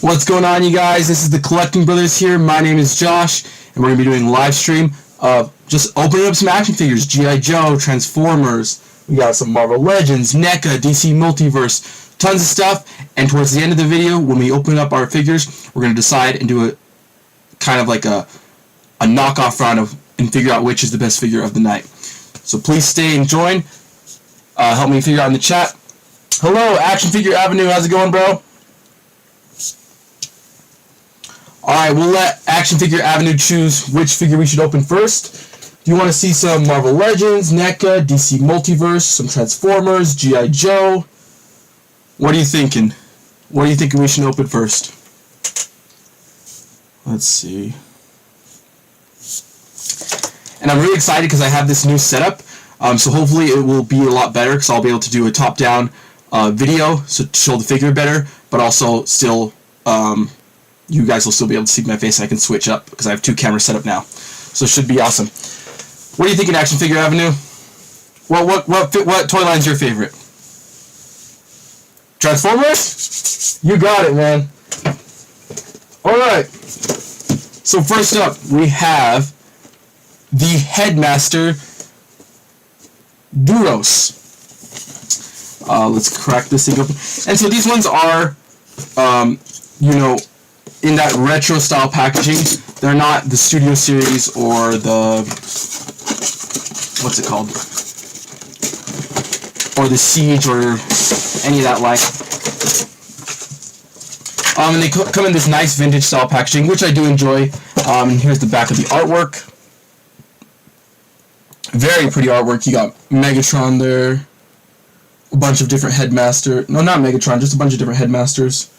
What's going on, you guys? This is the Collecting Brothers here. My name is Josh, and we're going to be doing a live stream of just opening up some action figures. G.I. Joe, Transformers, we got some Marvel Legends, NECA, DC Multiverse, tons of stuff. And towards the end of the video, when we open up our figures, we're going to decide and do a kind of like a knockoff round and figure out which is the best figure of the night. So please stay and join. Help me figure out in the chat. Hello, Action Figure Avenue. How's it going, bro? Alright, we'll let Action Figure Avenue choose which figure we should open first. Do you want to see some Marvel Legends, NECA, DC Multiverse, some Transformers, G.I. Joe? What are you thinking? What are you thinking we should open first? Let's see. And I'm really excited because I have this new setup. So hopefully it will be a lot better because I'll be able to do a top-down video so to show the figure better, but also still you guys will still be able to see my face. I can switch up because I have two cameras set up now, so it should be awesome. What are you thinking, Action Figure Avenue? What toy line's your favorite? Transformers? You got it, man. All right. So first up, we have the Headmaster Duros. Let's crack this thing open. And so these ones are, in that retro style packaging. They're not the Studio Series or the, what's it called? Or the Siege or any of that like. And they come in this nice vintage style packaging, which I do enjoy. And here's the back of the artwork. Very pretty artwork. You got Megatron there. A bunch of different Headmaster. No, not Megatron, just a bunch of different Headmasters.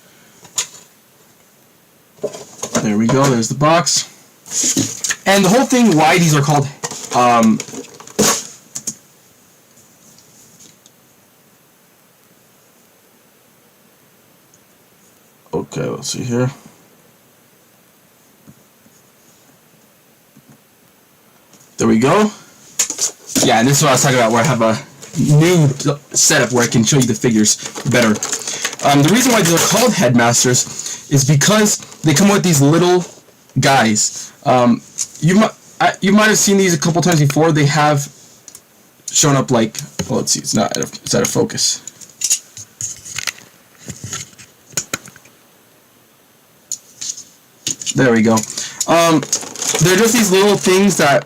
There we go, there's the box. And the whole thing, why these are called, okay, let's see here. There we go. Yeah, and this is what I was talking about, where I have a new setup where I can show you the figures better. The reason why these are called Headmasters is because they come with these little guys. You might have seen these a couple times before. They have shown up like, well, let's see, it's out of focus. There we go. They're just these little things that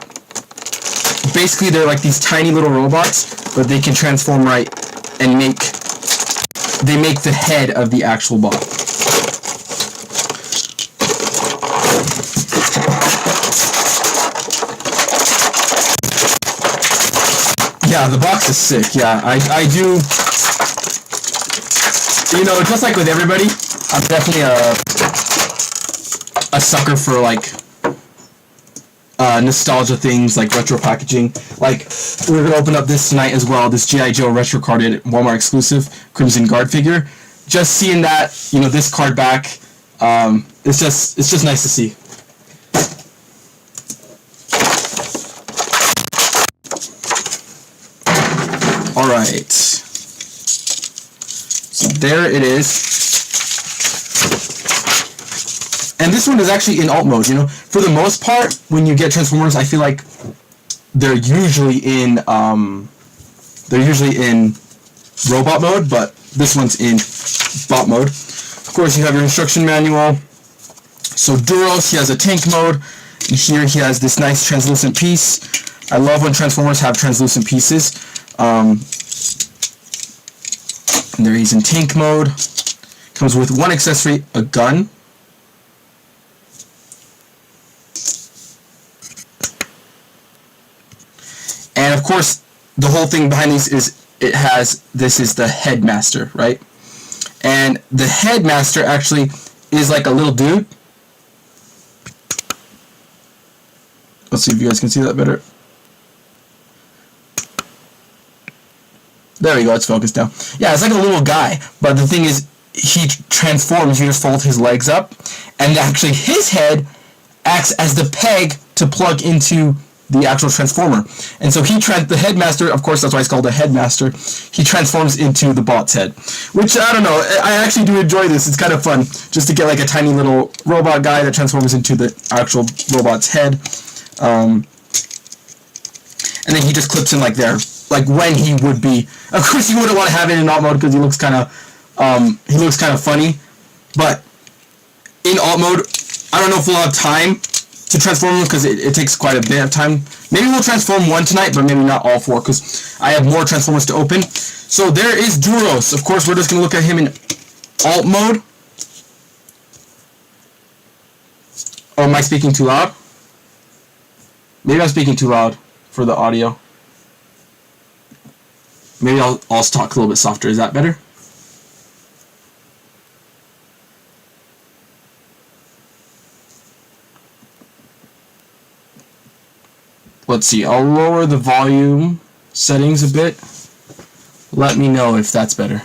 basically they're like these tiny little robots, but they can transform right and make the head of the actual bot. Yeah, the box is sick. Yeah, I do. Just like with everybody, I'm definitely a sucker for like nostalgia things, like retro packaging. Like, we're gonna open up this tonight as well. This G.I. Joe retro carded Walmart exclusive Crimson Guard figure. Just seeing that, this card back, it's just nice to see. Alright, so there it is. And this one is actually in alt mode, For the most part, when you get Transformers, I feel like they're usually in robot mode, but this one's in bot mode. Of course, you have your instruction manual. So Duros, he has a tank mode, and here he has this nice translucent piece. I love when Transformers have translucent pieces. And there he's in tank mode. Comes with one accessory, a gun. And of course, the whole thing behind these is this is the Headmaster, right? And the Headmaster actually is like a little dude. Let's see if you guys can see that better. There we go, it's focused now. Yeah, it's like a little guy, but the thing is, he transforms, you just fold his legs up, and actually his head acts as the peg to plug into the actual transformer. And so the headmaster, of course, that's why it's called a headmaster. He transforms into the bot's head, which I don't know. I actually do enjoy this. It's kind of fun just to get like a tiny little robot guy that transforms into the actual robot's head. And then he just clips in like there, like when he would be. Of course, you wouldn't want to have it in alt mode because he looks kind of funny. But in alt mode, I don't know if we'll have time to transform them because it takes quite a bit of time. Maybe we'll transform one tonight, but maybe not all four because I have more transformers to open. So there is Duros. Of course, we're just going to look at him in alt mode. Oh, am I speaking too loud? Maybe I'm speaking too loud for the audio. Maybe I'll talk a little bit softer. Is that better? Let's see. I'll lower the volume settings a bit. Let me know if that's better.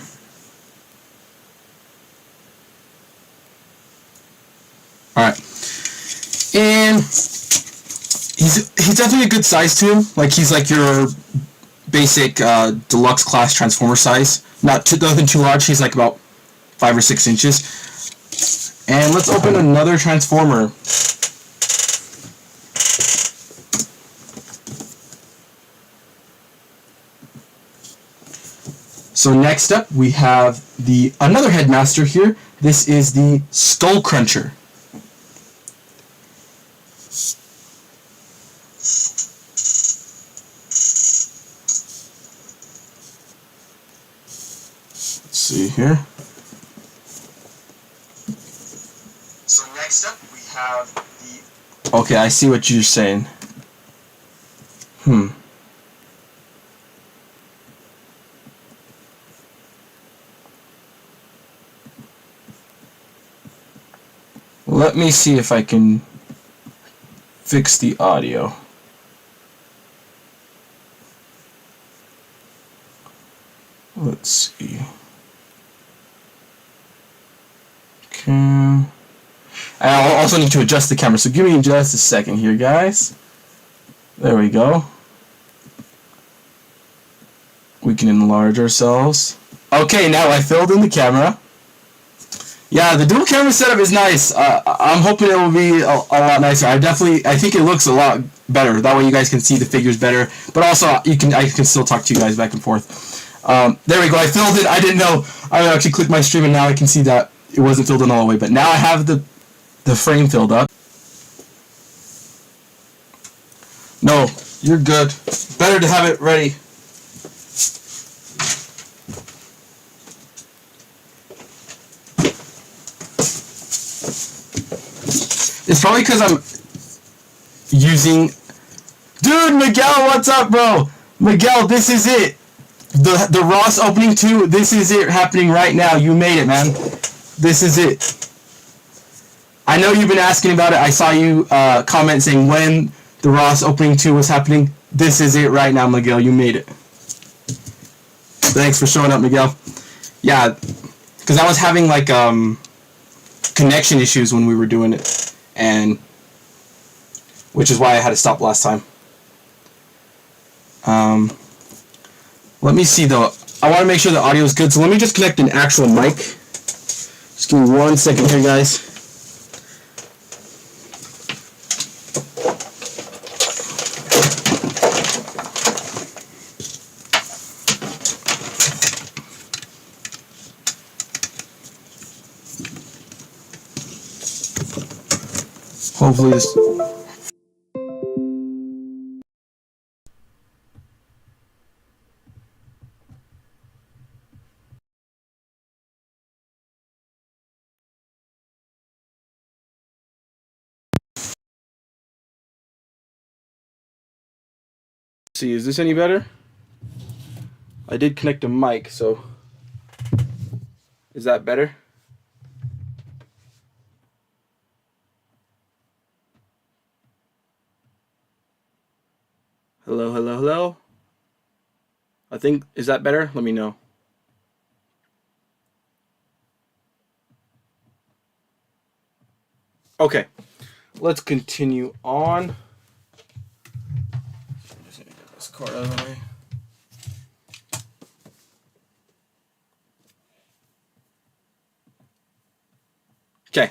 Alright. And he's definitely a good size to him. Like he's like your basic deluxe class transformer size. Nothing too large. He's like about 5 or 6 inches. And let's open another transformer. So next up we have another headmaster here. This is the Skull Cruncher. Let's see here. So next up we have the... Okay, I see what you're saying. Let me see if I can fix the audio. Let's see. Okay. I also need to adjust the camera, so give me just a second here, guys. There we go. We can enlarge ourselves. Okay, now I filled in the camera. Yeah, the dual camera setup is nice. I'm hoping it will be a lot nicer. I think it looks a lot better. That way you guys can see the figures better. But also, I can still talk to you guys back and forth. There we go. I filled it. I didn't know. I actually clicked my stream and now I can see that it wasn't filled in all the way. But now I have the frame filled up. No, you're good. Better to have it ready. It's probably because I'm using... Dude, Miguel, what's up, bro? Miguel, this is it. The Ross opening 2, this is it happening right now. You made it, man. This is it. I know you've been asking about it. I saw you comment saying when the Ross opening 2 was happening. This is it right now, Miguel. You made it. Thanks for showing up, Miguel. Yeah, because I was having like connection issues when we were doing it. And which is why I had to stop last time. Let me see though. I want to make sure the audio is good, so let me just connect an actual mic. Just give me 1 second here, guys. Hopefully this... See, is this any better? I did connect a mic, so is that better? Hello, hello, hello. I think, is that better? Let me know. Okay, let's continue on. this card out of the way. Okay.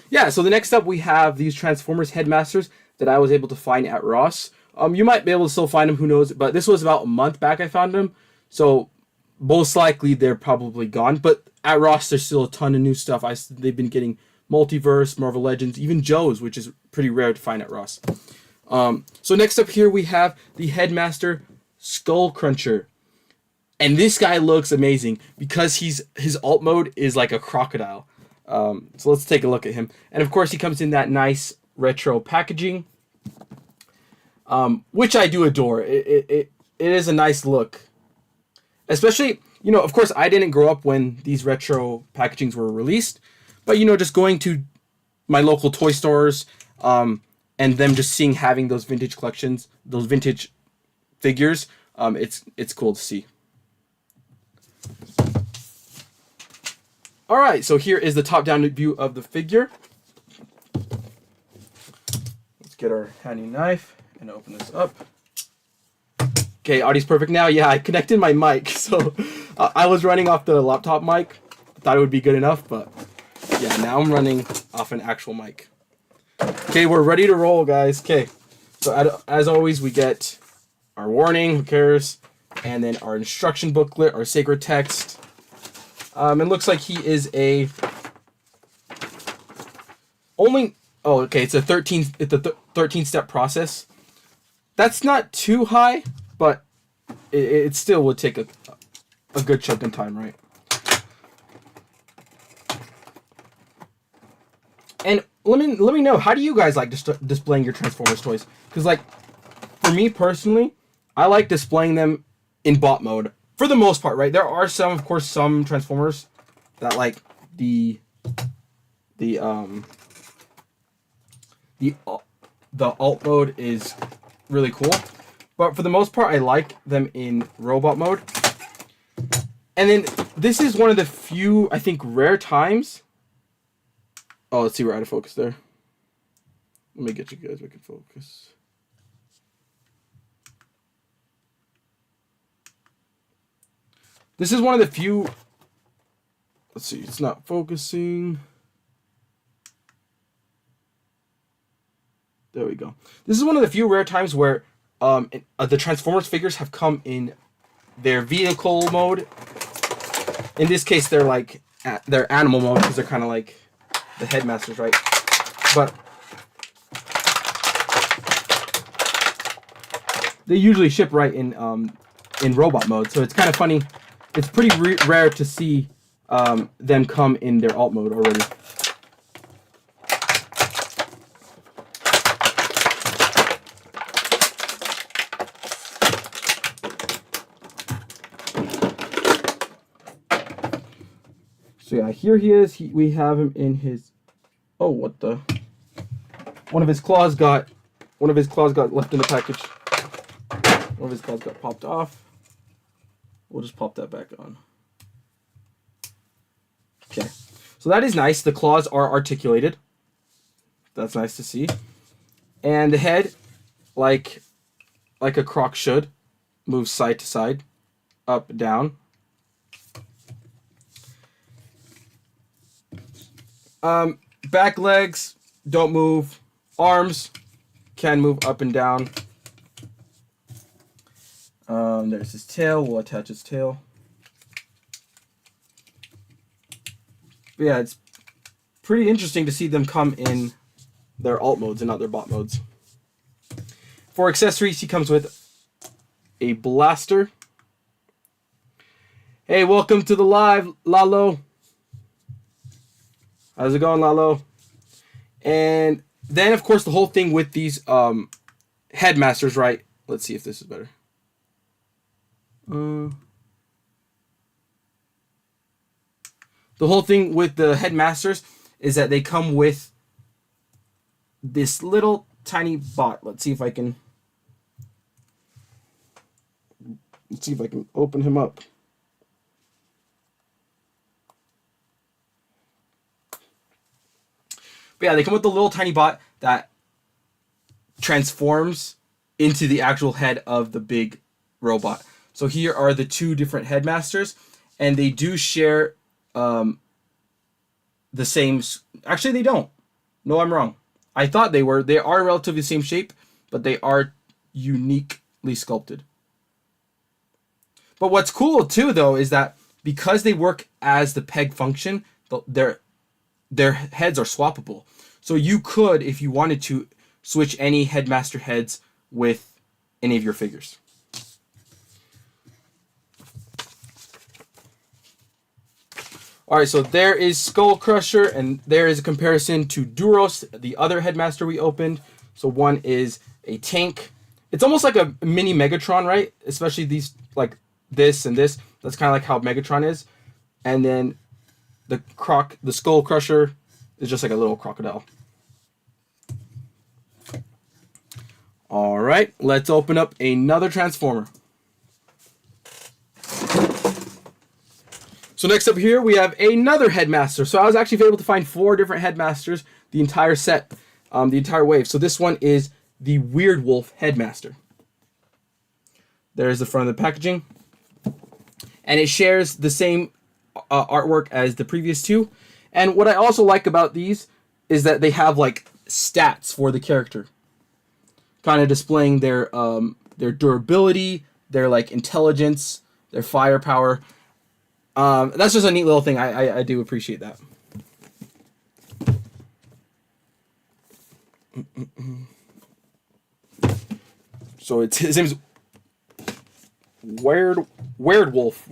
Yeah, so the next up we have these Transformers Headmasters that I was able to find at Ross. You might be able to still find them, who knows, but this was about a month back I found them. So most likely they're probably gone, but at Ross there's still a ton of new stuff. They've been getting Multiverse, Marvel Legends, even Joe's, which is pretty rare to find at Ross. So next up here we have the Headmaster Skull Cruncher. And this guy looks amazing because his alt mode is like a crocodile. So let's take a look at him. And of course he comes in that nice retro packaging, which I do adore. It is a nice look. Especially, you know, of course I didn't grow up when these retro packagings were released. But, you know, just going to my local toy stores, and them just having those vintage collections, those vintage figures, it's cool to see. All right, so here is the top-down view of the figure. Let's get our handy knife and open this up. Okay, audio's perfect now. Yeah, I connected my mic, so I was running off the laptop mic. I thought it would be good enough, but yeah, now I'm running off an actual mic. Okay, we're ready to roll, guys. Okay, so as always, we get our warning, who cares, and then our instruction booklet, our sacred text. It looks like he is it's a 13-step process. That's not too high, but it still would take a good chunk of time, right? And let me know, how do you guys like displaying your Transformers toys? Because, like, for me personally, I like displaying them in bot mode for the most part, right? There are some Transformers that, like, the alt mode is really cool, but for the most part, I like them in robot mode. And then this is one of the few, I think, rare times. Oh, let's see, we're out of focus there. Let me get you guys back in focus. This is one of the few. Let's see, it's not focusing. There we go. This is one of the few rare times where the Transformers figures have come in their vehicle mode. In this case, they're like their animal mode because they're kind of like the Headmasters, right? But they usually ship right in robot mode, so it's kind of funny. It's pretty rare to see them come in their alt mode already. So yeah, here he is. We have him in his. Oh, what the? One of his claws got left in the package. One of his claws got popped off. We'll just pop that back on. Okay, so that is nice. The claws are articulated. That's nice to see. And the head, like a croc should, moves side to side, up, down. Back legs don't move. Arms can move up and down. There's his tail. We'll attach his tail. But yeah, it's pretty interesting to see them come in their alt modes and not their bot modes. For accessories, he comes with a blaster. Hey, welcome to the live, Lalo. How's it going, Lalo? And then, of course, the whole thing with these Headmasters, right? Let's see if this is better. The whole thing with the Headmasters is that they come with this little tiny bot. Let's see if I can open him up. But yeah, they come with the little tiny bot that transforms into the actual head of the big robot. So here are the two different headmasters, and they do share the same. Actually, they don't. No, I'm wrong. I thought they were. They are relatively the same shape, but they are uniquely sculpted. But what's cool too, though, is that because they work as the peg function, their heads are swappable. So you could, if you wanted to, switch any headmaster heads with any of your figures. Alright, so there is Skull Crusher, and there is a comparison to Duros, the other headmaster we opened. So one is a tank. It's almost like a mini Megatron, right? Especially these, like this and this. That's kind of like how Megatron is. And then the Skull Crusher is just like a little crocodile. Alright, let's open up another Transformer. So next up here, we have another headmaster. So I was actually able to find 4 different headmasters, the entire set, the entire wave. So this one is the Weird Wolf headmaster. There's the front of the packaging. And it shares the same artwork as the previous two. And what I also like about these is that they have like stats for the character, kind of displaying their durability, their like intelligence, their firepower. That's just a neat little thing. I do appreciate that. So his name's Weird Wolf.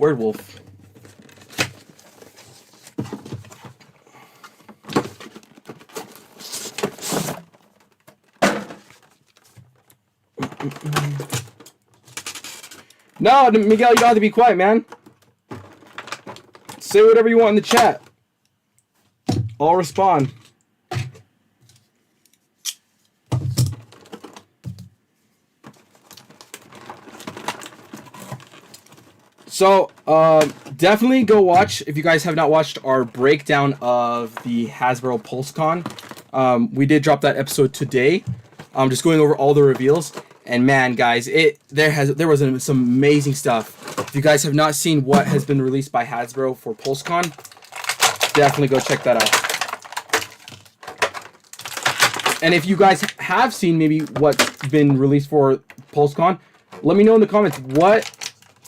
No, Miguel, you don't have to be quiet, man. Say whatever you want in the chat. I'll respond. So, definitely go watch, if you guys have not watched our breakdown of the Hasbro PulseCon. We did drop that episode today. Just going over all the reveals. And man, guys, there was some amazing stuff. If you guys have not seen what has been released by Hasbro for PulseCon, definitely go check that out. And if you guys have seen maybe what's been released for PulseCon, let me know in the comments, what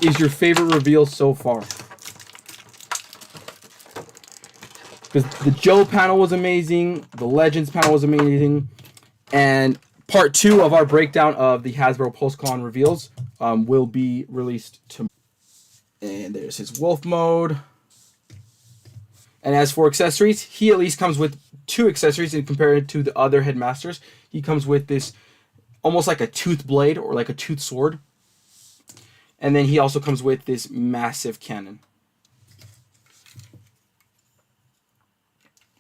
is your favorite reveal so far? Because the Joe panel was amazing, the Legends panel was amazing, and part 2 of our breakdown of the Hasbro PulseCon reveals will be released tomorrow. And there's his wolf mode. And as for accessories, he at least comes with 2 accessories in compared to the other headmasters. He comes with this almost like a tooth blade or like a tooth sword. And then he also comes with this massive cannon.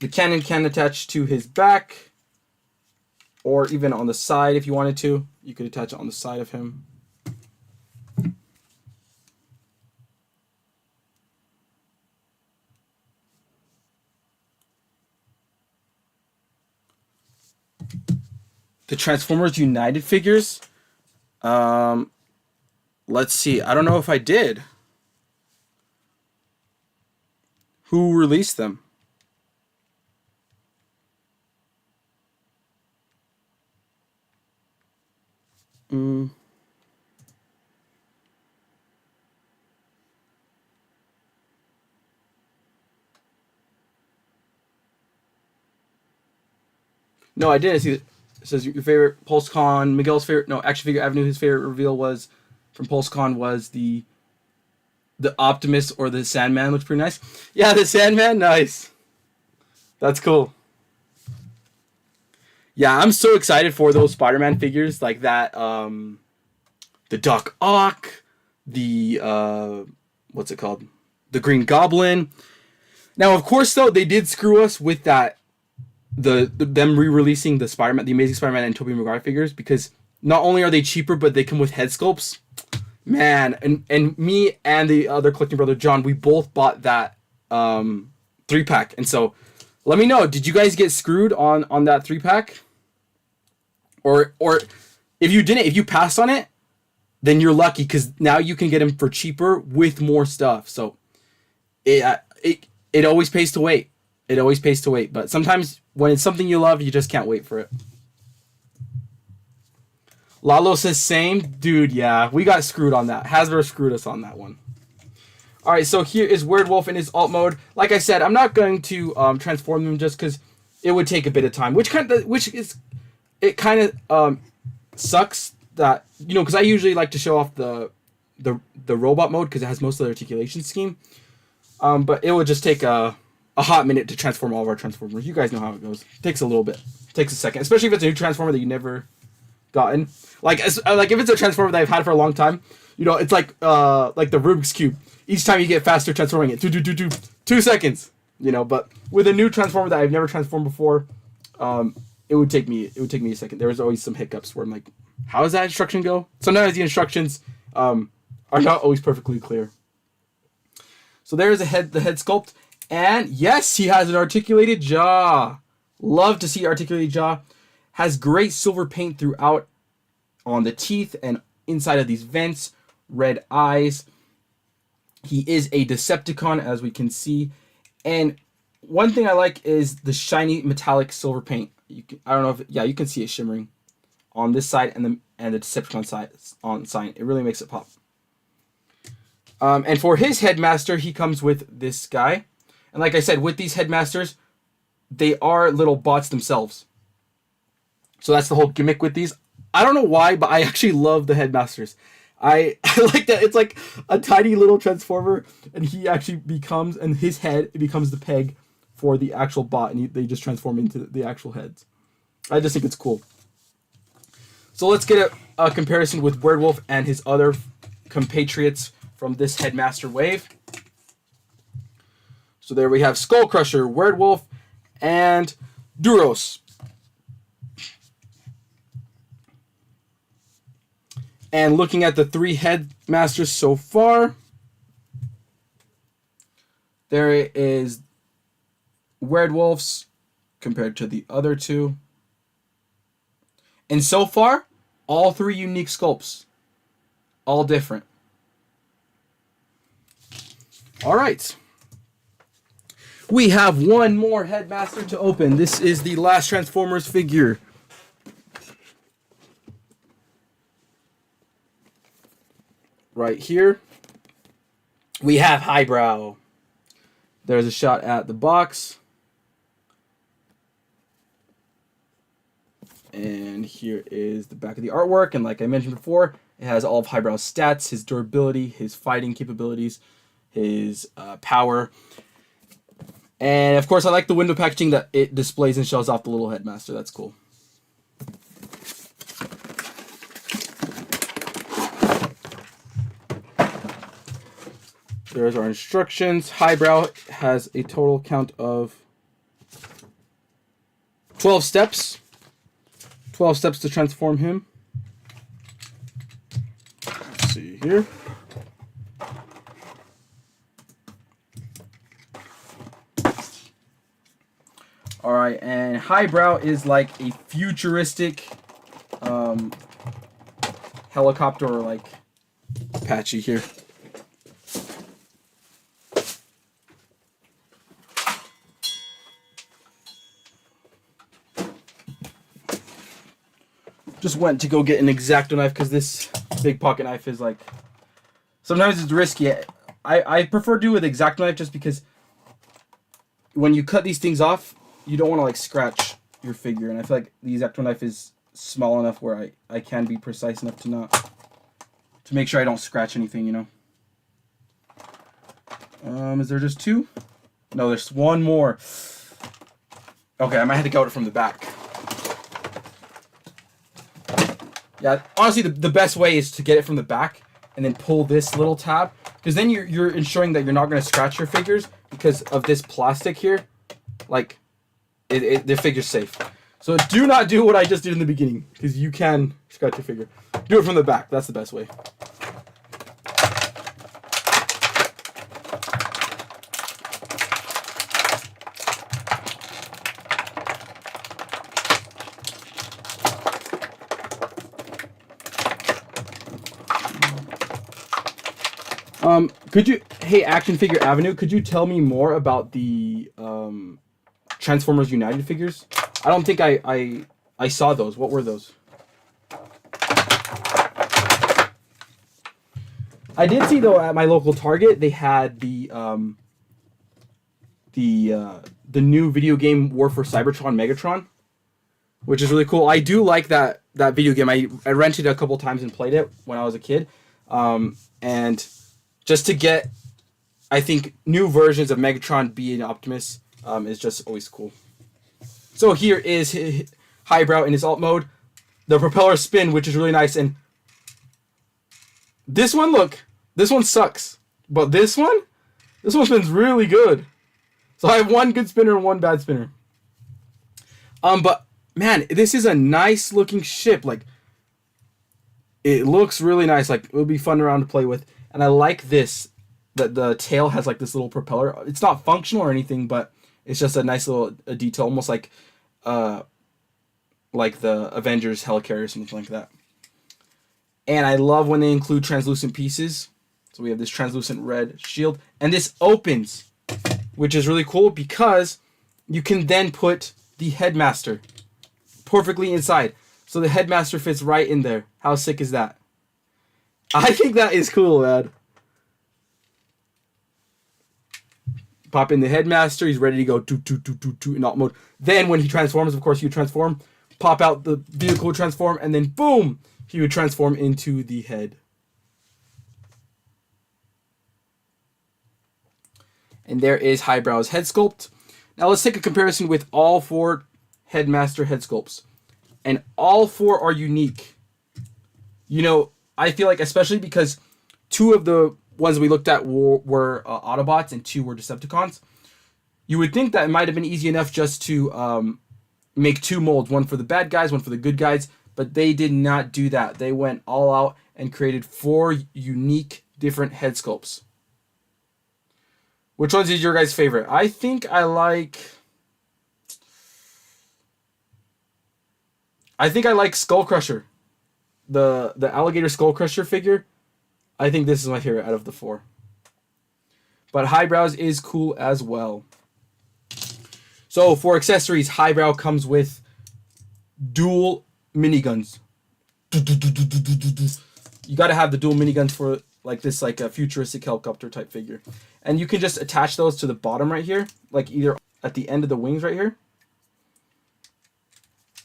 The cannon can attach to his back, or even on the side if you wanted to. You could attach it on the side of him. The Transformers United figures. Let's see. I don't know if I did. Who released them? No, I didn't see it. It says your favorite PulseCon, Miguel's favorite, no, Action Figure Avenue, his favorite reveal was from PulseCon was the Optimus or the Sandman. Looks pretty nice. Yeah, the Sandman, nice. That's cool. Yeah, I'm so excited for those Spider-Man figures like that. The Doc Ock, the what's it called? The Green Goblin. Now, of course, though, they did screw us with that. Them re-releasing the Spider-Man, the Amazing Spider-Man and Tobey Maguire figures, because not only are they cheaper, but they come with head sculpts. Man, and me and the other collecting brother John, we both bought that 3-pack, and so let me know, did you guys get screwed on that 3-pack, or if you passed on it, then you're lucky because now you can get him for cheaper with more stuff. So it always pays to wait. It always pays to wait. But sometimes when it's something you love, you just can't wait for it. Lalo says same. Dude, yeah. We got screwed on that. Hasbro screwed us on that one. Alright, so here is Werewolf in his alt mode. Like I said, I'm not going to transform them just because it would take a bit of time. Which kind of sucks that, you know, because I usually like to show off the robot mode because it has most of the articulation scheme. But it would just take a hot minute to transform all of our Transformers. You guys know how it goes. It takes a little bit. It takes a second. Especially if it's a new Transformer that you never gotten. Like if it's a Transformer that I've had for a long time, you know, it's like the Rubik's Cube. Each time you get faster transforming it. 2 seconds. You know, but with a new Transformer that I've never transformed before, it would take me a second. There was always some hiccups where I'm like, how does that instruction go? Sometimes the instructions are not always perfectly clear. So there's the head sculpt. And yes, he has an articulated jaw. Love to see articulated jaw. Has great silver paint throughout on the teeth and inside of these vents. Red eyes. He is a Decepticon, as we can see. And one thing I like is the shiny metallic silver paint. I don't know if you can see it shimmering on this side and the Decepticon side. It really makes it pop. And for his headmaster, he comes with this guy. And like I said, with these headmasters, they are little bots themselves. So that's the whole gimmick with these. I don't know why, but I actually love the headmasters. I like that. It's like a tiny little transformer, and he actually becomes, and his head, it becomes the peg for the actual bot, and they just transform into the actual heads. I just think it's cool. So let's get a comparison with Werewolf and his other compatriots from this headmaster wave. So there we have Skull Crusher, Werewolf, and Duros. And looking at the three headmasters so far, there is Werewolves compared to the other two. And so far, all three unique sculpts. All different. All right. We have one more headmaster to open. This is the last Transformers figure. Right here, we have Highbrow. There's a shot at the box. And here is the back of the artwork. And like I mentioned before, it has all of Highbrow's stats, his durability, his fighting capabilities, his power. And of course, I like the window packaging that it displays and shows off the little headmaster. That's cool. There's our instructions. Highbrow has a total count of 12 steps. 12 steps to transform him. Let's see here. Alright, and Highbrow is like a futuristic helicopter, or like Apache here. Just went to go get an X-Acto knife because this big pocket knife is like, sometimes it's risky. I prefer to do with X-Acto knife just because when you cut these things off, you don't want to like scratch your figure, and I feel like the X-Acto knife is small enough where I can be precise enough to make sure I don't scratch anything, you know. Is there just two? No, there's one more. Okay, I might have to go it from the back. Yeah, honestly, the best way is to get it from the back and then pull this little tab, because then you're ensuring that you're not going to scratch your figures because of this plastic here. Like, the figure's safe. So do not do what I just did in the beginning, because you can scratch your figure. Do it from the back. That's the best way. Hey, Action Figure Avenue, could you tell me more about the Transformers United figures? I don't think I saw those. What were those? I did see though at my local Target they had the new video game War for Cybertron Megatron, which is really cool. I do like that video game. I rented it a couple times and played it when I was a kid, and just to get, I think, new versions of Megatron being Optimus is just always cool. So here is Highbrow in his alt mode, the propeller spin, which is really nice, and this one sucks, but this one spins really good. So I have one good spinner and one bad spinner. But man, this is a nice looking ship. Like, it looks really nice. Like, it would be fun around to play with. And I like this, that the tail has like this little propeller. It's not functional or anything, but it's just a nice little detail, almost like the Avengers helicarrier or something like that. And I love when they include translucent pieces. So we have this translucent red shield, and this opens, which is really cool because you can then put the headmaster perfectly inside. So the headmaster fits right in there. How sick is that? I think that is cool, man. Pop in the headmaster. He's ready to go in alt mode. Then when he transforms, of course, you transform. Pop out the vehicle transform, and then boom, he would transform into the head. And there is Highbrow's head sculpt. Now let's take a comparison with all 4 Headmaster head sculpts. And all 4 are unique. You know, I feel like, especially because 2 of the ones we looked at were Autobots and 2 were Decepticons. You would think that it might have been easy enough just to make 2 molds. One for the bad guys, one for the good guys. But they did not do that. They went all out and created 4 unique different head sculpts. Which ones is your guys' favorite? I think I like Skull Crusher. The alligator Skull Crusher figure. I think this is my favorite out of the 4. But Highbrow's is cool as well. So for accessories, Highbrow comes with dual miniguns. You gotta have the dual miniguns for like this, like a futuristic helicopter type figure. And you can just attach those to the bottom right here, like either at the end of the wings right here,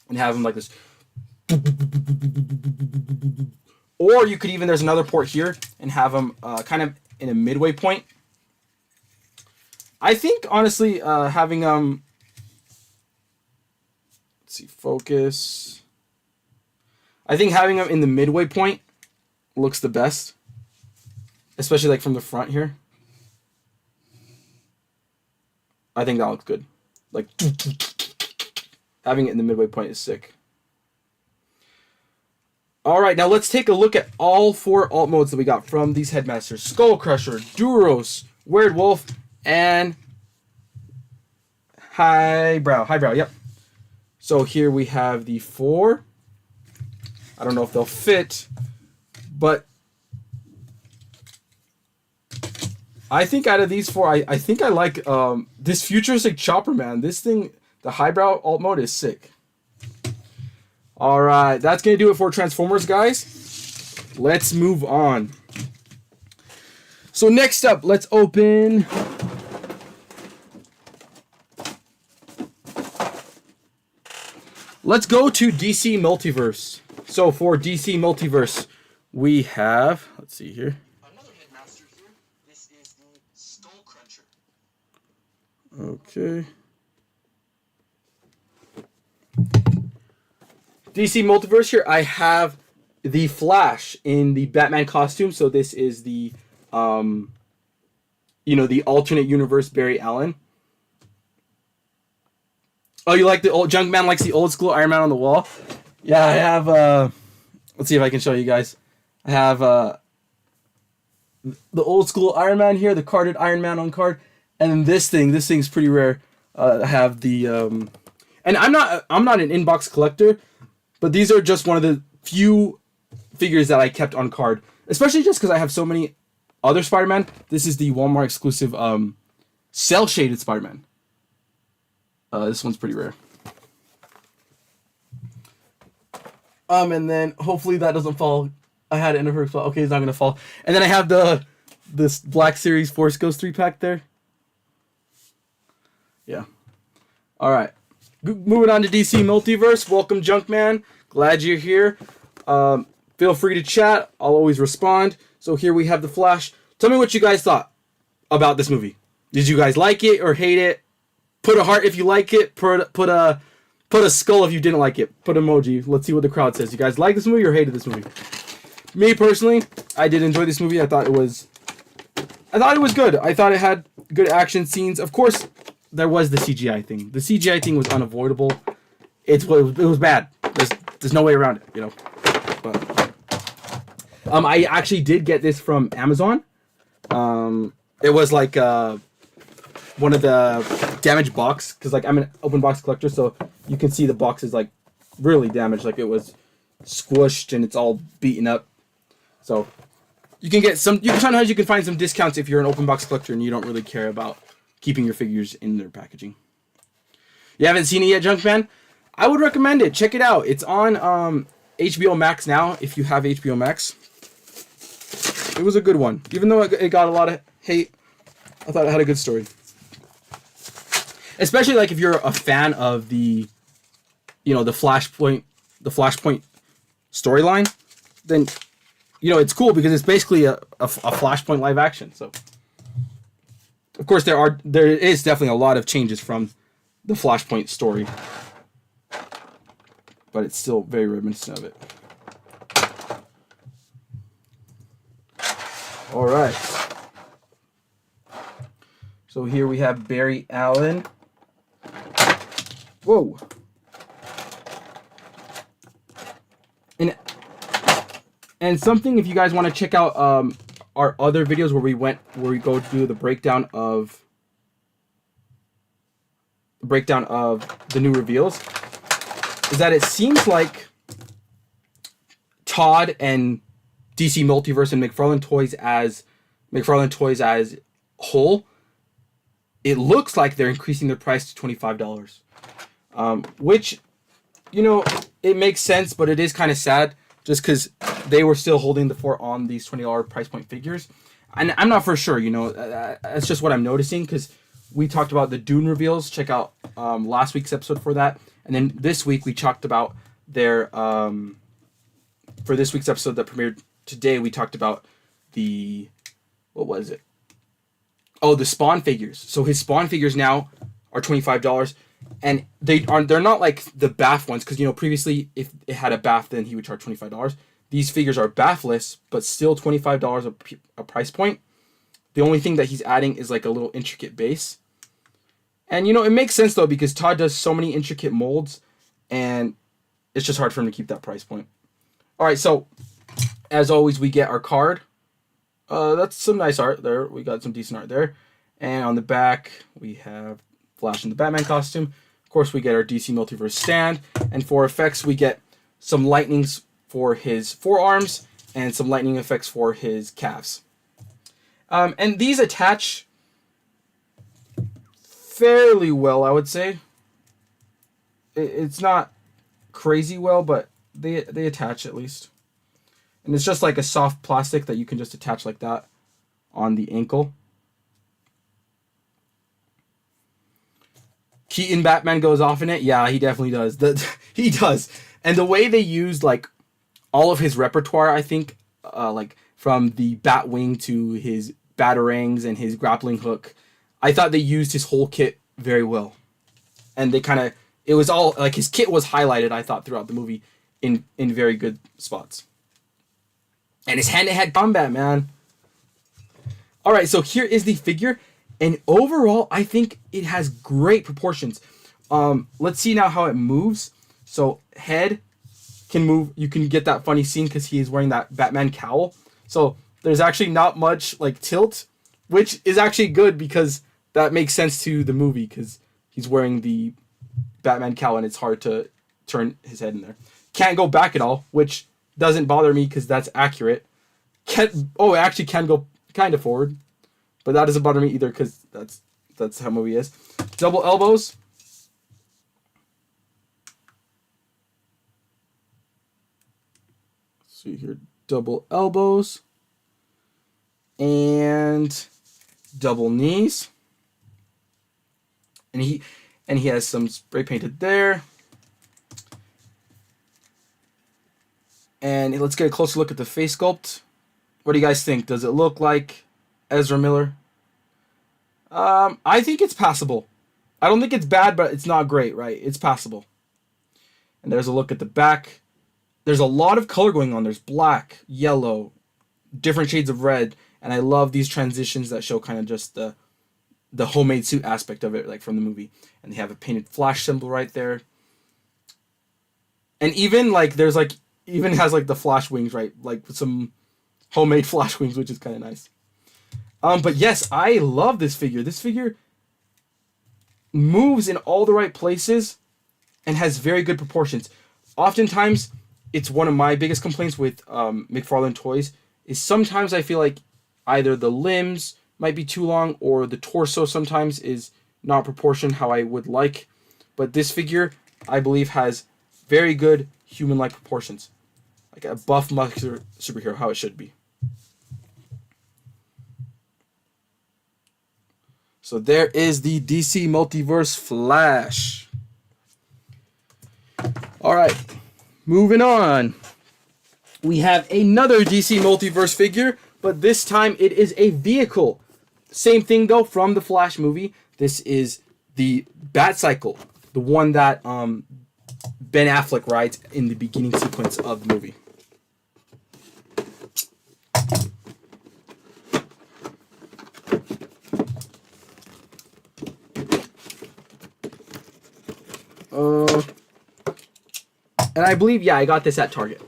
and have them like this. Or you could even, there's another port here, and have them kind of in a midway point. I think, honestly, having let's see, focus. I think having them in the midway point looks the best, especially like from the front here. I think that looks good. Like, having it in the midway point is sick. Alright, now let's take a look at all 4 alt modes that we got from these headmasters. Skull Crusher, Duros, Weird Wolf, and Highbrow, yep. So here we have the 4. I don't know if they'll fit, but I think out of these 4, I think I like this futuristic chopper, man. This thing, the Highbrow alt mode is sick. Alright, that's going to do it for Transformers, guys. Let's move on. So next up, let's open... Let's go to DC Multiverse. So for DC Multiverse, we have... Let's see here. Another headmaster here. This is the Skull Cruncher. Okay. DC Multiverse here, I have the Flash in the Batman costume. So this is the, the alternate universe Barry Allen. Oh, you like the old Junkman likes the old school Iron Man on the wall? Yeah, I have, let's see if I can show you guys. I have the old school Iron Man here, the carded Iron Man on card. And then this thing's pretty rare. I have the, and I'm not an inbox collector, but these are just one of the few figures that I kept on card. Especially just because I have so many other Spider-Man. This is the Walmart exclusive cell shaded Spider-Man. This one's pretty rare. And then hopefully that doesn't fall. I had it in a first spot. Okay, it's not gonna fall. And then I have this Black Series Force Ghost 3-pack there. Yeah. All right. Moving on to DC Multiverse. Welcome, Junkman. Glad you're here. Feel free to chat. I'll always respond. So here we have the Flash. Tell me what you guys thought about this movie. Did you guys like it or hate it? Put a heart if you like it. Put a skull if you didn't like it. Put emoji. Let's see what the crowd says. You guys like this movie or hated this movie? Me personally, I did enjoy this movie. I thought it was good. I thought it had good action scenes. Of course, there was the CGI thing. The CGI thing was unavoidable. It was bad. There's no way around it, you know. But I actually did get this from Amazon. It was like one of the damaged box, because like I'm an open box collector, so you can see the box is like really damaged, like it was squished and it's all beaten up. So you can get sometimes you can find some discounts if you're an open box collector and you don't really care about keeping your figures in their packaging. You haven't seen it yet, Junkman? I would recommend it. Check it out. It's on HBO Max now, if you have HBO Max. It was a good one. Even though it got a lot of hate, I thought it had a good story. Especially like if you're a fan of the Flashpoint storyline, then it's cool because it's basically a Flashpoint live action. So of course there is definitely a lot of changes from the Flashpoint story, but it's still very reminiscent of it. All right. So here we have Barry Allen. Whoa. And something, if you guys want to check out our other videos where we go do the breakdown of the new reveals, is that it seems like Todd and DC Multiverse and McFarlane Toys as whole, it looks like they're increasing their price to $25. Which, it makes sense, but it is kind of sad just because they were still holding the fort on these $20 price point figures. And I'm not for sure, that's just what I'm noticing, because we talked about the Dune reveals. Check out last week's episode for that. And then this week we talked about their, for this week's episode that premiered today, we talked about what was it? Oh, the Spawn figures. So his Spawn figures now are $25. And they're not like the BAF ones, because previously if it had a BAF then he would charge $25. These figures are BAF-less, but still $25 a price point. The only thing that he's adding is like a little intricate base. And it makes sense though, because Todd does so many intricate molds and it's just hard for him to keep that price point. All right, so as always we get our card. That's some nice art there. We got some decent art there. And on the back we have Flash in the Batman costume. Of course, we get our DC Multiverse stand. And for effects, we get some lightnings for his forearms and some lightning effects for his calves. And these attach fairly well, I would say. It's not crazy well, but they attach at least. And it's just like a soft plastic that you can just attach like that on the ankle. Keaton Batman goes off in it. Yeah, he definitely does. He does. And the way they used like all of his repertoire, I think, like from the Batwing to his batarangs and his grappling hook, I thought they used his whole kit very well. And it was all like his kit was highlighted, I thought, throughout the movie in very good spots. And his hand-to-hand combat, man. All right, so here is the figure. And overall, I think it has great proportions. Let's see now how it moves. So head can move. You can get that funny scene because he is wearing that Batman cowl. So there's actually not much like tilt, which is actually good because that makes sense to the movie because he's wearing the Batman cowl and it's hard to turn his head in there. Can't go back at all, which doesn't bother me because that's accurate. It actually can go kind of forward, but that doesn't bother me either because that's how movie is. Double elbows. Let's see here, double elbows and double knees, and he has some spray painted there. And let's get a closer look at the face sculpt. What do you guys think? Does it look like Ezra Miller? I think it's passable. I don't think it's bad, but it's not great, right? It's passable. And there's a look at the back. There's a lot of color going on. There's black, yellow, different shades of red. And I love these transitions that show kind of just the homemade suit aspect of it, like from the movie. And they have a painted flash symbol right there. And even like there's like even has like the flash wings, right? Like some homemade flash wings, which is kind of nice. But yes, I love this figure. This figure moves in all the right places and has very good proportions. Oftentimes, it's one of my biggest complaints with McFarlane toys is sometimes I feel like either the limbs might be too long or the torso sometimes is not proportioned how I would like. But this figure, I believe, has very good human-like proportions. Like a buff muscular superhero, how it should be. So there is the DC Multiverse Flash. All right, moving on. We have another DC Multiverse figure, but this time it is a vehicle. Same thing though from the Flash movie. This is the Batcycle, the one that Ben Affleck rides in the beginning sequence of the movie. And I believe, yeah, I got this at Target.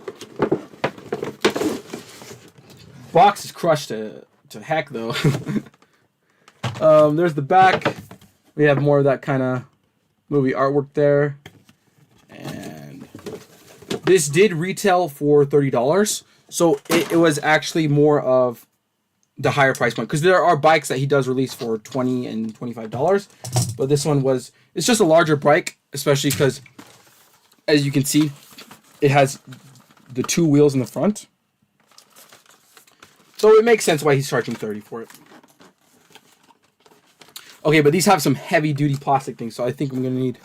Box is crushed to heck, though. There's the back. We have more of that kind of movie artwork there. And this did retail for $30. So it was actually more of the higher price point. Because there are bikes that he does release for $20 and $25. But this one was, it's just a larger bike, especially because, as you can see, it has the two wheels in the front. So it makes sense why he's charging $30 for it. Okay, but these have some heavy-duty plastic things, so I think I'm going to need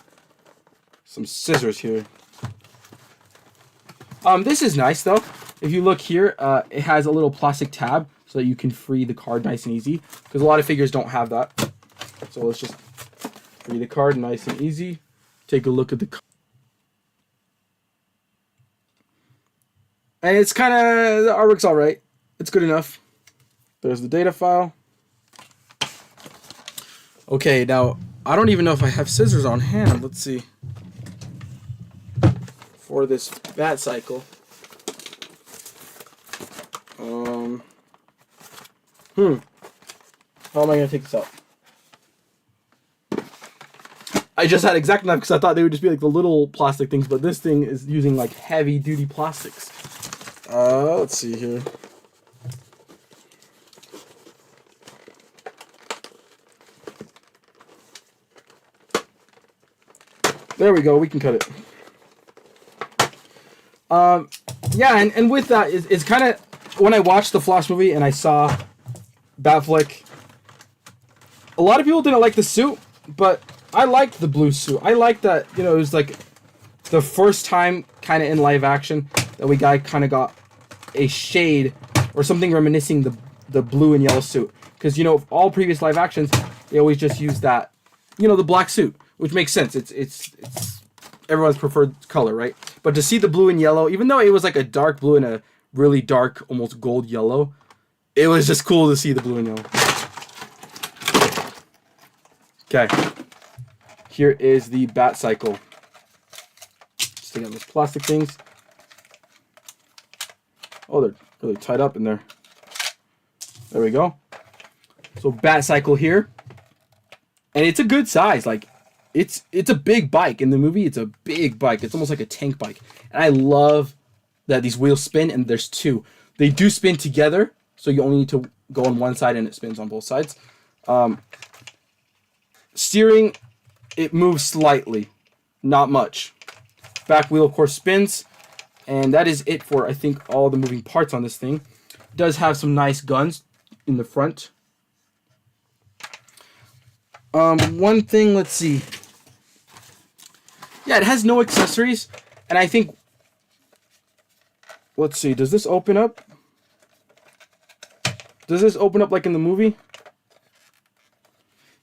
some scissors here. This is nice, though. If you look here, it has a little plastic tab so that you can free the card nice and easy. Because a lot of figures don't have that. So let's just free the card nice and easy. Take a look at the card. And it's kind of, the artwork's alright. It's good enough. There's the data file. Okay, now, I don't even know if I have scissors on hand. Let's see. For this Batcycle. How am I going to take this out? I just had exact knife because I thought they would just be like the little plastic things, but this thing is using like heavy duty plastics. Let's see here. There we go, we can cut it. Yeah, and with that, it's kind of, when I watched the Flash movie and I saw Batfleck, a lot of people didn't like the suit, but I liked the blue suit. I liked that, you know, it was like the first time kind of in live action that we kind of got a shade or something reminiscing the blue and yellow suit. Because, you know, all previous live actions, they always just use that, you know, the black suit, which makes sense. It's everyone's preferred color, right? But to see the blue and yellow, even though it was like a dark blue and a really dark, almost gold yellow, it was just cool to see the blue and yellow. Okay. Here is the Batcycle. Just taking out those plastic things. Oh, they're really tied up in there. There we go. So Batcycle here. And it's a good size. Like, it's a big bike. In the movie, it's a big bike. It's almost like a tank bike. And I love that these wheels spin, and there's two. They do spin together, so you only need to go on one side and it spins on both sides. Steering, it moves slightly, not much. Back wheel, of course, spins, and that is it for, I think, all the moving parts on this thing. It does have some nice guns in the front. One thing, let's see. Yeah, it has no accessories, and I think, let's see, does this open up? Does this open up like in the movie?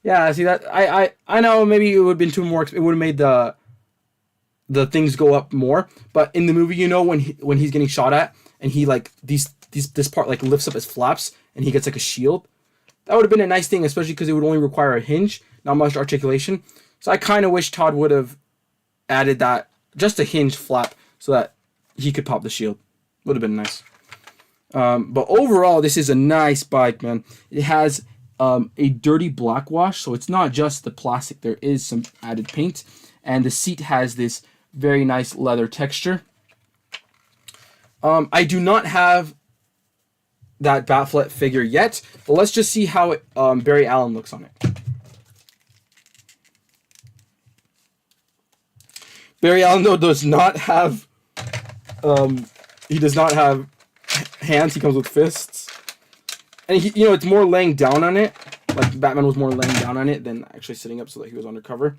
Yeah, see that, I know maybe it would have been too more, it would have made the things go up more, but in the movie, you know, when he's getting shot at, and he like, this part like lifts up his flaps, and he gets like a shield. That would have been a nice thing, especially because it would only require a hinge, not much articulation. So I kind of wish Todd would have added that, just a hinge flap, so that he could pop the shield. Would have been nice. But overall, this is a nice bike, man. It has a dirty black wash, so it's not just the plastic. There is some added paint, and the seat has this very nice leather texture. I do not have that Batfleck figure yet, but let's just see how Barry Allen looks on it. Barry Allen, though, does not have he does not have hands. He comes with fists, and he, you know, it's more laying down on it. Like Batman was more laying down on it than actually sitting up, so that he was undercover.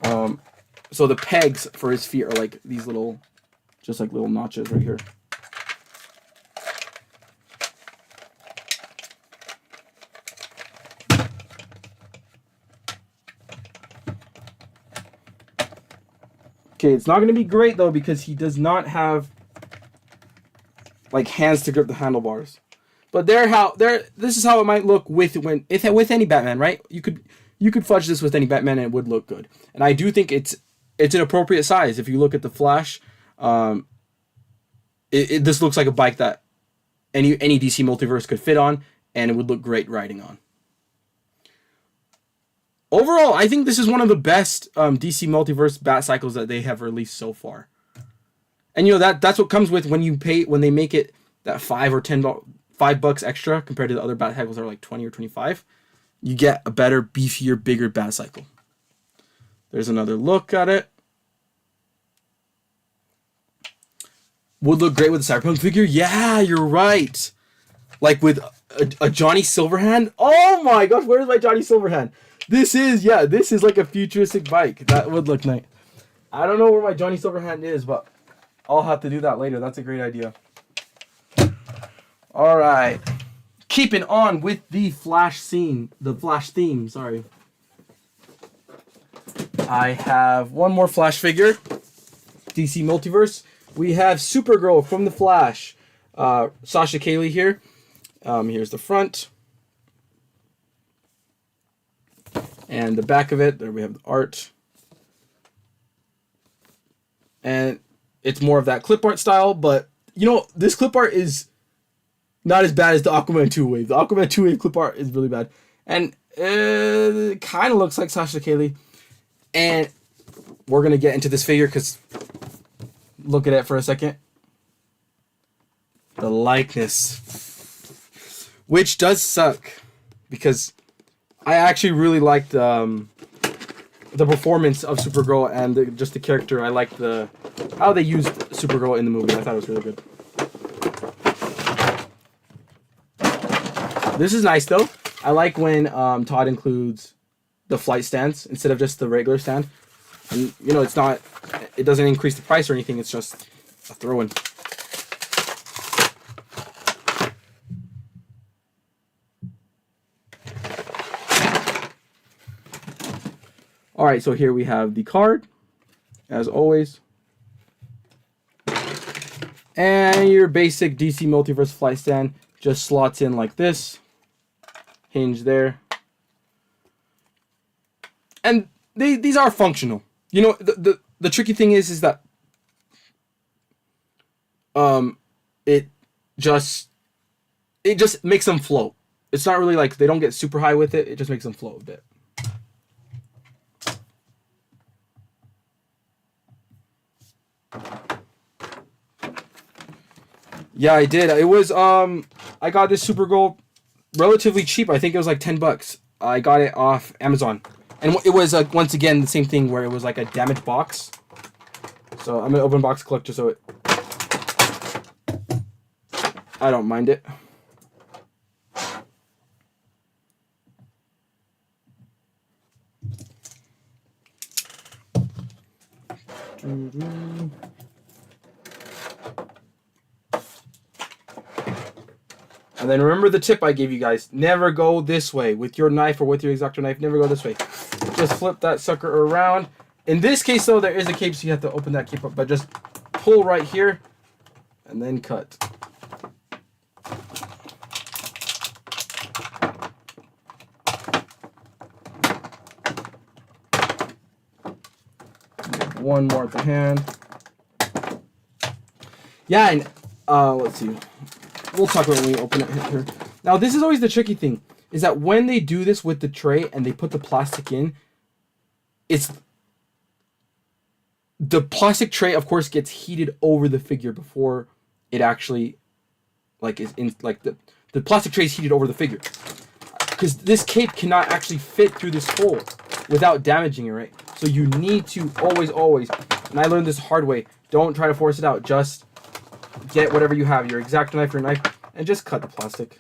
So the pegs for his feet are like these little, just like little notches right here. Okay, it's not going to be great though, because he does not have like hands to grip the handlebars. But this is how it might look with any Batman, right? You could fudge this with any Batman and it would look good. And I do think it's an appropriate size. If you look at the Flash, this looks like a bike that any DC multiverse could fit on, and it would look great riding on. Overall, I think this is one of the best DC Multiverse bat cycles that they have released so far. And you know that's what comes with when they make it that $5 or $10 extra compared to the other bat cycles that are like 20 or 25. You get a better, beefier, bigger bat cycle. There's another look at it. Would look great with a Cyberpunk figure. Yeah, you're right. Like with a Johnny Silverhand. Oh my gosh, where's my Johnny Silverhand? This is like a futuristic bike. That would look nice. I don't know where my Johnny Silverhand is, but I'll have to do that later. That's a great idea. All right. Keeping on with the Flash theme, sorry. I have one more Flash figure. DC Multiverse. We have Supergirl from the Flash. Sasha Cayley here. Here's the front. And the back of it, there we have the art. And it's more of that clip art style, but you know, this clip art is not as bad as the Aquaman 2 Wave. The Aquaman 2 Wave clip art is really bad. And it kind of looks like Sasha Cayley. And we're going to get into this figure because look at it for a second. The likeness. Which does suck because I actually really liked the performance of Supergirl and just the character. I liked how they used Supergirl in the movie. I thought it was really good. This is nice though. I like when Todd includes the flight stands instead of just the regular stand. And you know, it doesn't increase the price or anything. It's just a throw-in. All right, so here we have the card, as always. And your basic DC Multiverse flight stand just slots in like this. Hinge there. And these are functional. You know, the tricky thing is that it just makes them float. It's not really like they don't get super high with it. It just makes them float a bit. Yeah, I did. It was I got this Supergirl relatively cheap. I think it was like $10. I got it off Amazon, and it was once again the same thing where it was like a damaged box. So I'm an open box collector, so I don't mind it. And then remember the tip I gave you guys. Never go this way. With your knife or with your X-Acto knife, never go this way. Just flip that sucker around. In this case, though, there is a cape, so you have to open that cape up. But just pull right here and then cut. One more at the hand. Yeah, and let's see. We'll talk about it when we open it here. Now, this is always the tricky thing, is that when they do this with the tray and they put the plastic in, the plastic tray, of course, gets heated over the figure before it actually, like, is in, like, the plastic tray is heated over the figure. Because this cape cannot actually fit through this hole without damaging it, right? So you need to always, and I learned this the hard way, don't try to force it out. Just get whatever you have, your X-Acto knife, your knife, and just cut the plastic.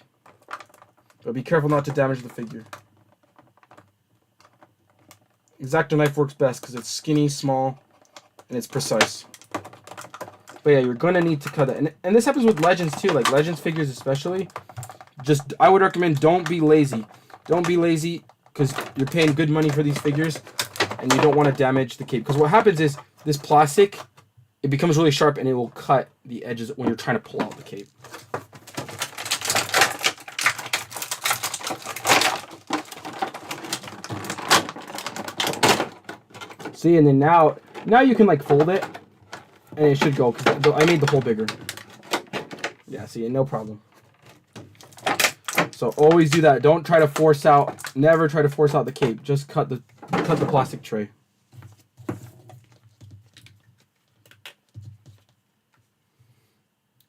But be careful not to damage the figure. X-Acto knife works best because it's skinny, small, and it's precise. But yeah, you're going to need to cut it. And this happens with Legends too, like Legends figures especially. Just, I would recommend, don't be lazy. Don't be lazy because you're paying good money for these figures and you don't want to damage the cape. Because what happens is this plastic, it becomes really sharp and it will cut the edges when you're trying to pull out the cape. See, and then now you can like fold it and it should go because I made the hole bigger. Yeah, see, no problem. So always do that. Don't try to force out, never try to force out the cape. Just cut the plastic tray.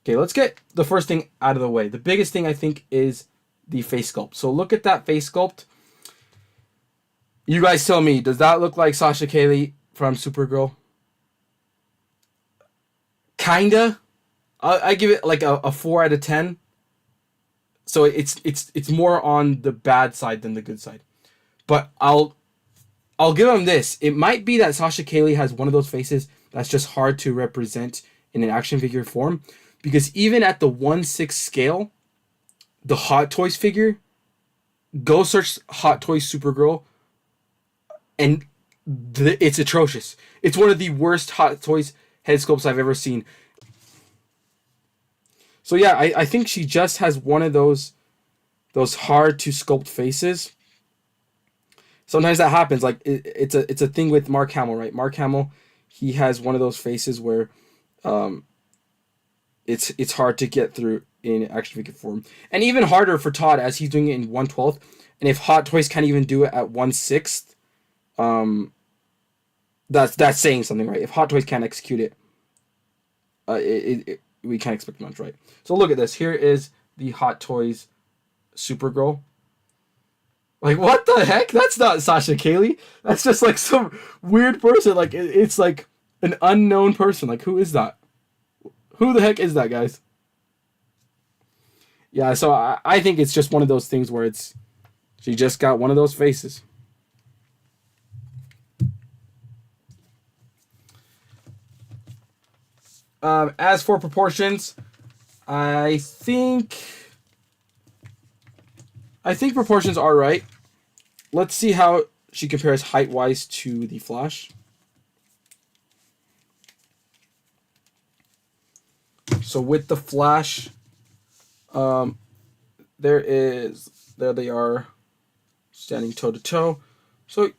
Okay, let's get the first thing out of the way. The biggest thing I think is the face sculpt. So look at that face sculpt. You guys tell me, does that look like Sasha Cayley from Supergirl? Kinda. I give it like a 4 out of 10. So it's more on the bad side than the good side. But I'll give them this. It might be that Sasha Cayley has one of those faces that's just hard to represent in an action figure form. Because even at the 1/6 scale, the Hot Toys figure, go search Hot Toys Supergirl, and it's atrocious. It's one of the worst Hot Toys head sculpts I've ever seen. So yeah, I think she just has one of those hard to sculpt faces. Sometimes that happens. Like it's a thing with Mark Hamill, right? Mark Hamill, he has one of those faces where it's hard to get through in action figure form. And even harder for Todd as he's doing it in 1/12. And if Hot Toys can't even do it at 1/6, that's saying something, right? If Hot Toys can't execute it, we can't expect much, right? So look at this. Here is the Hot Toys Supergirl. Like, what the heck? That's not Sasha Cayley. That's just like some weird person. Like, it's like an unknown person. Like, who is that? Who the heck is that, guys? Yeah, so I think it's just one of those things where she just got one of those faces. As for proportions, I think proportions are right. Let's see how she compares height-wise to the Flash. So with the Flash, there they are standing toe-to-toe. So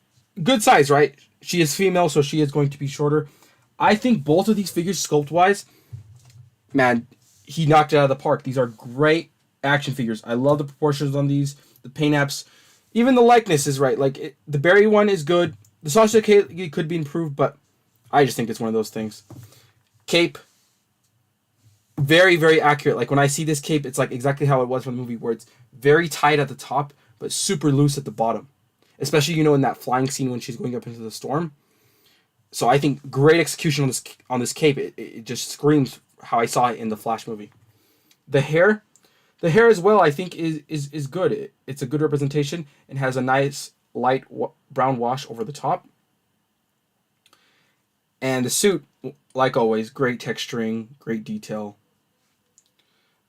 good size, right? She is female, so she is going to be shorter. I think both of these figures, sculpt-wise, man, he knocked it out of the park. These are great action figures. I love the proportions on these, the paint apps. Even the likeness is right. Like, the Barry one is good. The Sasha Cayley could be improved, but I just think it's one of those things. Cape, very, very accurate. Like when I see this cape, it's like exactly how it was from the movie, where it's very tight at the top, but super loose at the bottom. Especially, you know, in that flying scene when she's going up into the storm. So I think great execution on this cape. It just screams how I saw it in the Flash movie. The hair as well, I think is good. It's a good representation and has a nice light brown wash over the top. And the suit, like always, great texturing, great detail.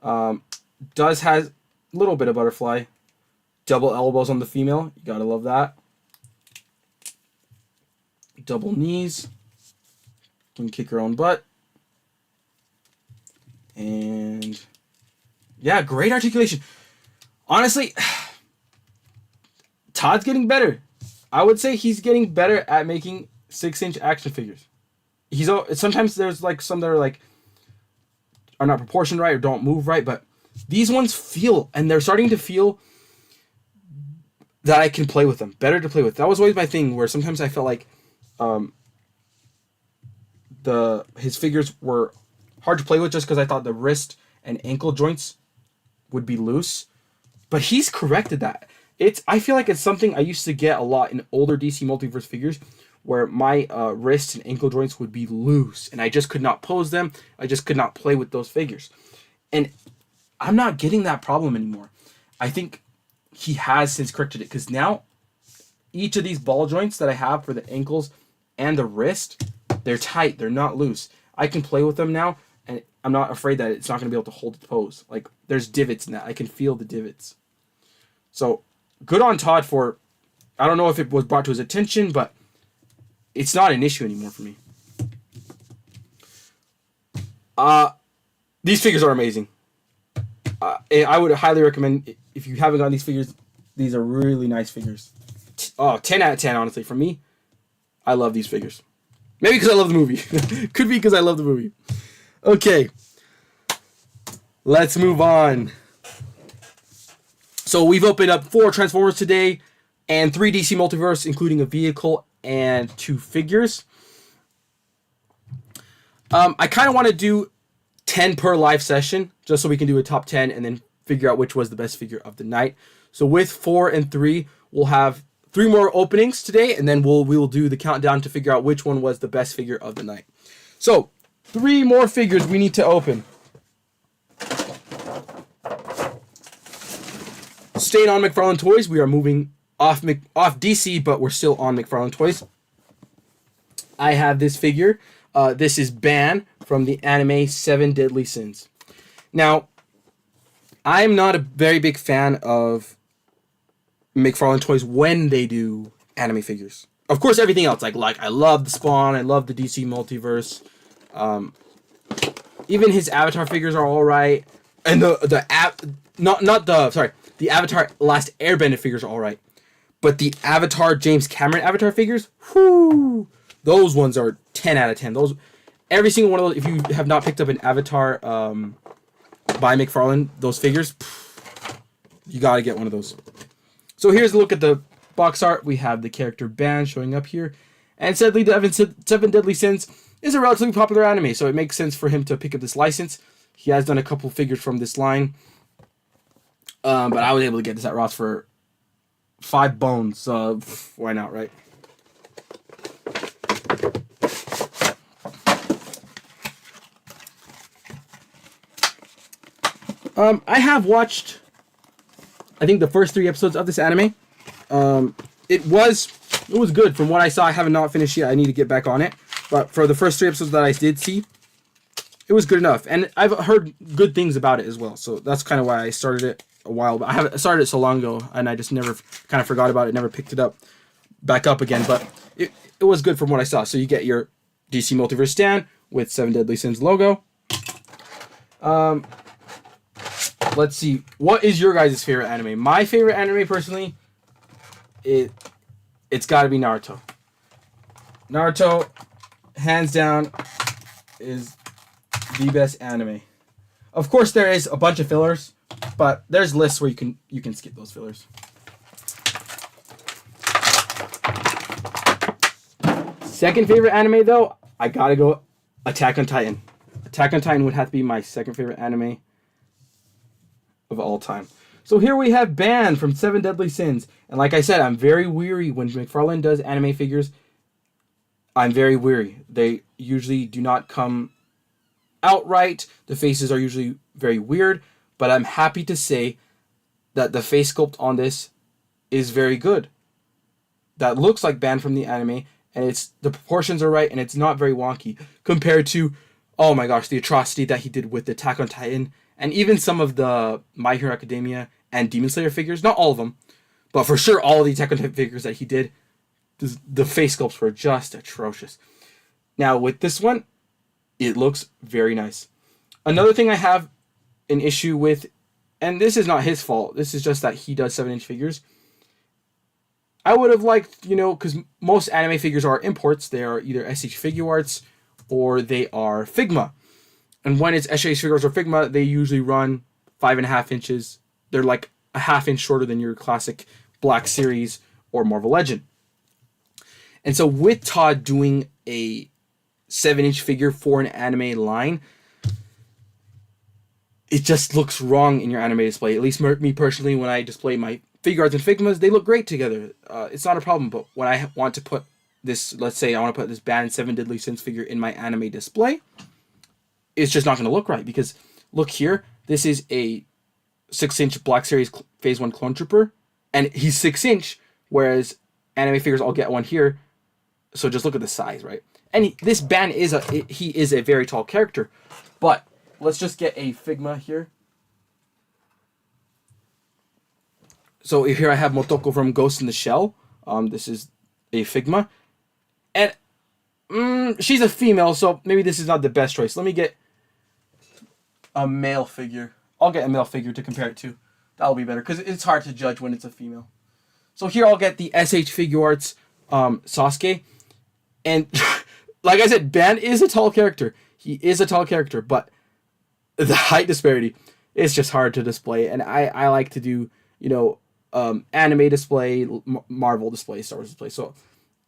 Does has a little bit of butterfly. Double elbows on the female. You gotta love that. Double knees. Can kick her own butt. And yeah, great articulation. Honestly, Todd's getting better. I would say he's getting better at making 6-inch action figures. Sometimes there's like some that are not proportioned right or don't move right, but these ones feel, and they're starting to feel that I can play with them, better to play with. That was always my thing, where sometimes I felt like his figures were hard to play with just because I thought the wrist and ankle joints would be loose, but he's corrected that. I feel like it's something I used to get a lot in older DC Multiverse figures, where my wrists and ankle joints would be loose, and I just could not pose them. I just could not play with those figures, and I'm not getting that problem anymore. I think he has since corrected it, because now each of these ball joints that I have for the ankles and the wrist, they're tight. They're not loose. I can play with them now, and I'm not afraid that it's not going to be able to hold its pose. Like, there's divots in that. I can feel the divots. So, good on Todd for, I don't know if it was brought to his attention, but it's not an issue anymore for me. These figures are amazing. I would highly recommend, if you haven't gotten these figures, these are really nice figures. 10 out of 10, honestly. For me, I love these figures. Maybe because I love the movie. Could be because I love the movie. Okay. Let's move on. So we've opened up 4 Transformers today and 3 DC Multiverse, including a vehicle and 2 figures. I kind of want to do 10 per live session, just so we can do a top 10 and then figure out which was the best figure of the night. So with 4 and 3, we'll have 3 more openings today, and then we will do the countdown to figure out which one was the best figure of the night. So 3 more figures we need to open. Staying on McFarlane Toys, we are moving off DC, but we're still on McFarlane Toys. I have this figure. This is Ban from the anime 7 Deadly Sins. Now, I'm not a very big fan of McFarlane Toys when they do anime figures. Of course, everything else, like I love the Spawn, I love the DC Multiverse. Even his Avatar figures are all right, and the Avatar Last Airbender figures are all right, but the Avatar James Cameron Avatar figures, whoo, those ones are 10 out of 10. Every single one of those, if you have not picked up an Avatar by McFarlane, those figures, you gotta get one of those. So here's a look at the box art. We have the character Ban showing up here, and sadly, the 7 Deadly Sins is a relatively popular anime, so it makes sense for him to pick up this license. He has done a couple figures from this line, but I was able to get this at Ross for 5 bones, so why not, right? I have watched, I think, the first 3 episodes of this anime. It was good from what I saw. I have not finished yet. I need to get back on it. But for the first 3 episodes that I did see, it was good enough. And I've heard good things about it as well. So that's kind of why I started it a while back. I started it so long ago, and I just never kind of forgot about it, never picked it back up again. But it was good from what I saw. So you get your DC Multiverse stand with 7 Deadly Sins logo. Let's see. What is your guys' favorite anime? My favorite anime, personally, it's got to be Naruto. Naruto, hands down, is the best anime. Of course, there is a bunch of fillers, but there's lists where you can skip those fillers. Second favorite anime, though, I gotta go Attack on Titan. Attack on Titan would have to be my second favorite anime of all time. So here we have Ban from Seven Deadly Sins. And like I said, I'm very weary when McFarlane does anime figures. I'm very weary. They usually do not come outright. The faces are usually very weird. But I'm happy to say that the face sculpt on this is very good. That looks like Ban from the anime. And the proportions are right. And it's not very wonky. Compared to, oh my gosh, the atrocity that he did with the Attack on Titan. And even some of the My Hero Academia and Demon Slayer figures. Not all of them. But for sure, all of the Attack on Titan figures that he did, the face sculpts were just atrocious. Now, with this one, it looks very nice. Another thing I have an issue with, and this is not his fault, this is just that he does 7-inch figures. I would have liked, because most anime figures are imports. They are either SH Figuarts or they are Figma. And when it's SH Figuarts or Figma, they usually run 5.5 inches. They're like a half inch shorter than your classic Black Series or Marvel Legend. And so with Todd doing a 7-inch figure for an anime line, it just looks wrong in your anime display. At least me personally, when I display my Figuarts and Figmas, they look great together. It's not a problem. But when I want to put this, let's say I want to put this Ban 7 Deadly Sins figure in my anime display, it's just not going to look right. Because look here, this is a 6-inch Black Series Phase 1 Clone Trooper. And he's 6-inch, whereas anime figures all get one here. So just look at the size, right? And this Ban is a very tall character. But let's just get a Figma here. So here I have Motoko from Ghost in the Shell. This is a Figma. And she's a female, so maybe this is not the best choice. Let me get a male figure. I'll get a male figure to compare it to. That'll be better, because it's hard to judge when it's a female. So here I'll get the SH Figuarts Sasuke. And like I said, Ban is a tall character. He is a tall character, but the height disparity is just hard to display. And I like to do, anime display, Marvel display, Star Wars display. So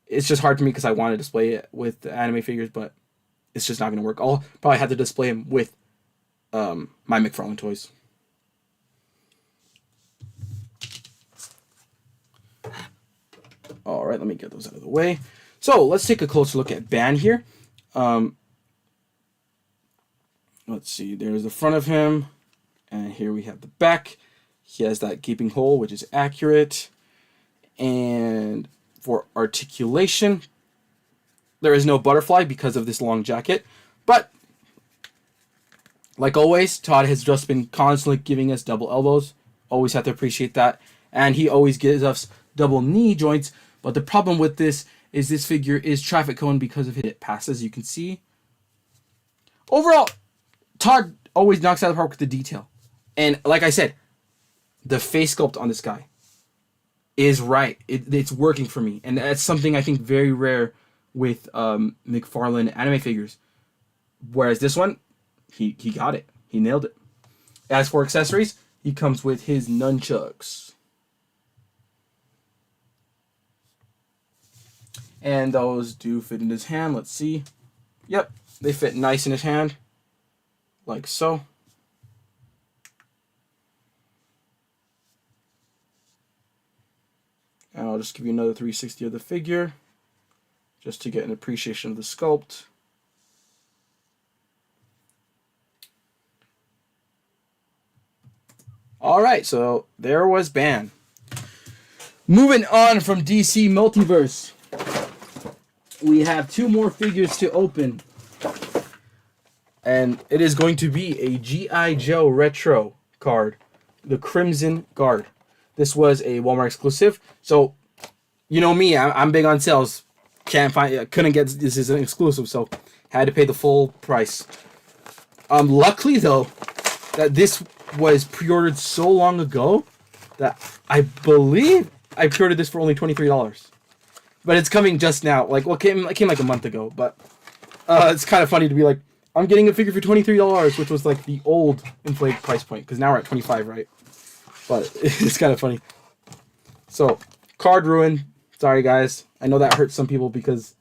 it's just hard for me because I want to display it with the anime figures, but it's just not going to work. I'll probably have to display him with my McFarlane toys. All right, let me get those out of the way. So let's take a closer look at Ban here. Let's see, there's the front of him, and here we have the back. He has that gaping hole, which is accurate. And for articulation, there is no butterfly because of this long jacket. But, like always, Todd has just been constantly giving us double elbows. Always have to appreciate that. And he always gives us double knee joints. But the problem with this is this figure is traffic cone because of it passes, you can see. Overall, Todd always knocks out of the park with the detail. And like I said, the face sculpt on this guy is right. It's working for me. And that's something I think very rare with McFarlane anime figures. Whereas this one, he got it. He nailed it. As for accessories, he comes with his nunchucks. And those do fit in his hand. Let's see. Yep, they fit nice in his hand. Like so. And I'll just give you another 360 of the figure, just to get an appreciation of the sculpt. Alright, so there was Ban. Moving on from DC Multiverse, we have 2 more figures to open. And it is going to be a G.I. Joe Retro card, the Crimson Guard. This was a Walmart exclusive, so you know me, I'm big on sales. Couldn't get this as an exclusive, so had to pay the full price. Luckily though, that this was pre-ordered so long ago that I believe I pre-ordered this for only $23. But it's coming just now. It came like a month ago. But it's kind of funny to be like, I'm getting a figure for $23, which was like the old inflated price point, because now we're at 25, right? But it's kind of funny. So, card ruin. Sorry, guys. I know that hurts some people because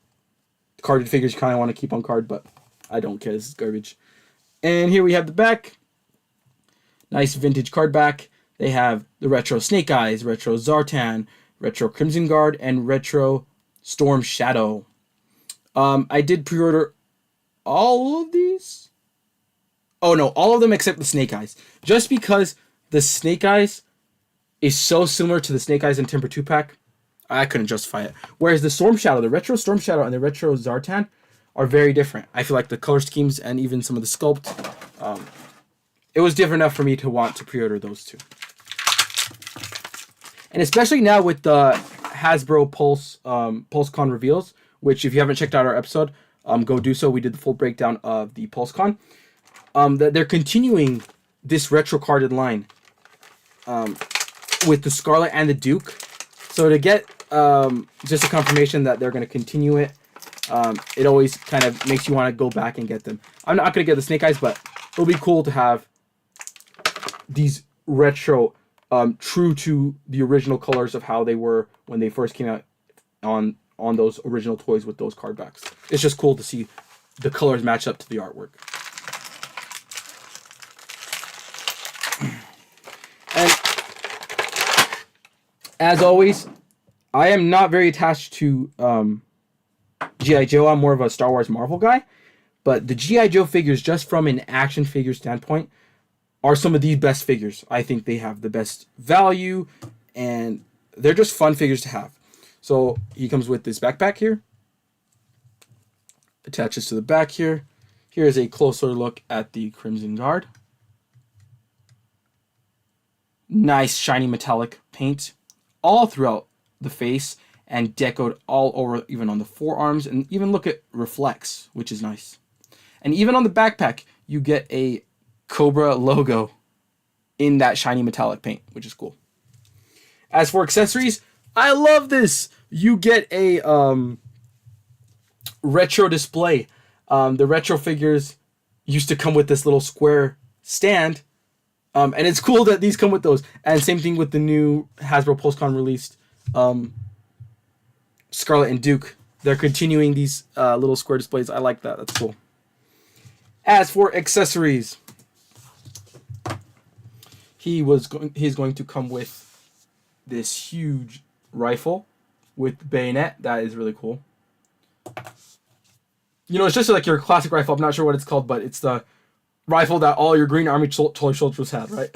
carded figures you kind of want to keep on card, but I don't care. This is garbage. And here we have the back. Nice vintage card back. They have the Retro Snake Eyes, Retro Zartan, Retro Crimson Guard, and Retro Storm Shadow. I did pre-order all of these. Oh no, all of them except the Snake Eyes. Just because the Snake Eyes is so similar to the Snake Eyes and Timber 2-pack, I couldn't justify it. Whereas the Storm Shadow, the Retro Storm Shadow and the Retro Zartan are very different. I feel like the color schemes and even some of the sculpt, it was different enough for me to want to pre-order those two. And especially now with the Hasbro PulseCon reveals, which if you haven't checked out our episode, go do so. We did the full breakdown of the PulseCon. That they're continuing this retro carded line with the Scarlet and the Duke. So to get just a confirmation that they're going to continue it, it always kind of makes you want to go back and get them. I'm not going to get the Snake Eyes, but it'll be cool to have these retro, true to the original colors of how they were when they first came out on those original toys with those card backs. It's just cool to see the colors match up to the artwork. And as always, I am not very attached to G.I. Joe. I'm more of a Star Wars Marvel guy. But the G.I. Joe figures, just from an action figure standpoint, are some of the best figures. I think they have the best value, and they're just fun figures to have. So he comes with this backpack here. Attaches to the back here. Here's a closer look at the Crimson Guard. Nice shiny metallic paint all throughout the face and decoed all over, even on the forearms, and even look at reflects, which is nice. And even on the backpack, you get a Cobra logo in that shiny metallic paint, which is cool. As for accessories, I love this. You get a retro display. The retro figures used to come with this little square stand, and it's cool that these come with those. And same thing with the new Hasbro PulseCon released Scarlet and Duke. They're continuing these little square displays. I like that. That's cool. As for accessories, he's going to come with this huge rifle with bayonet. That is really cool. You know, it's just like your classic rifle. I'm not sure what it's called, but it's the rifle that all your Green Army toy soldiers had, right?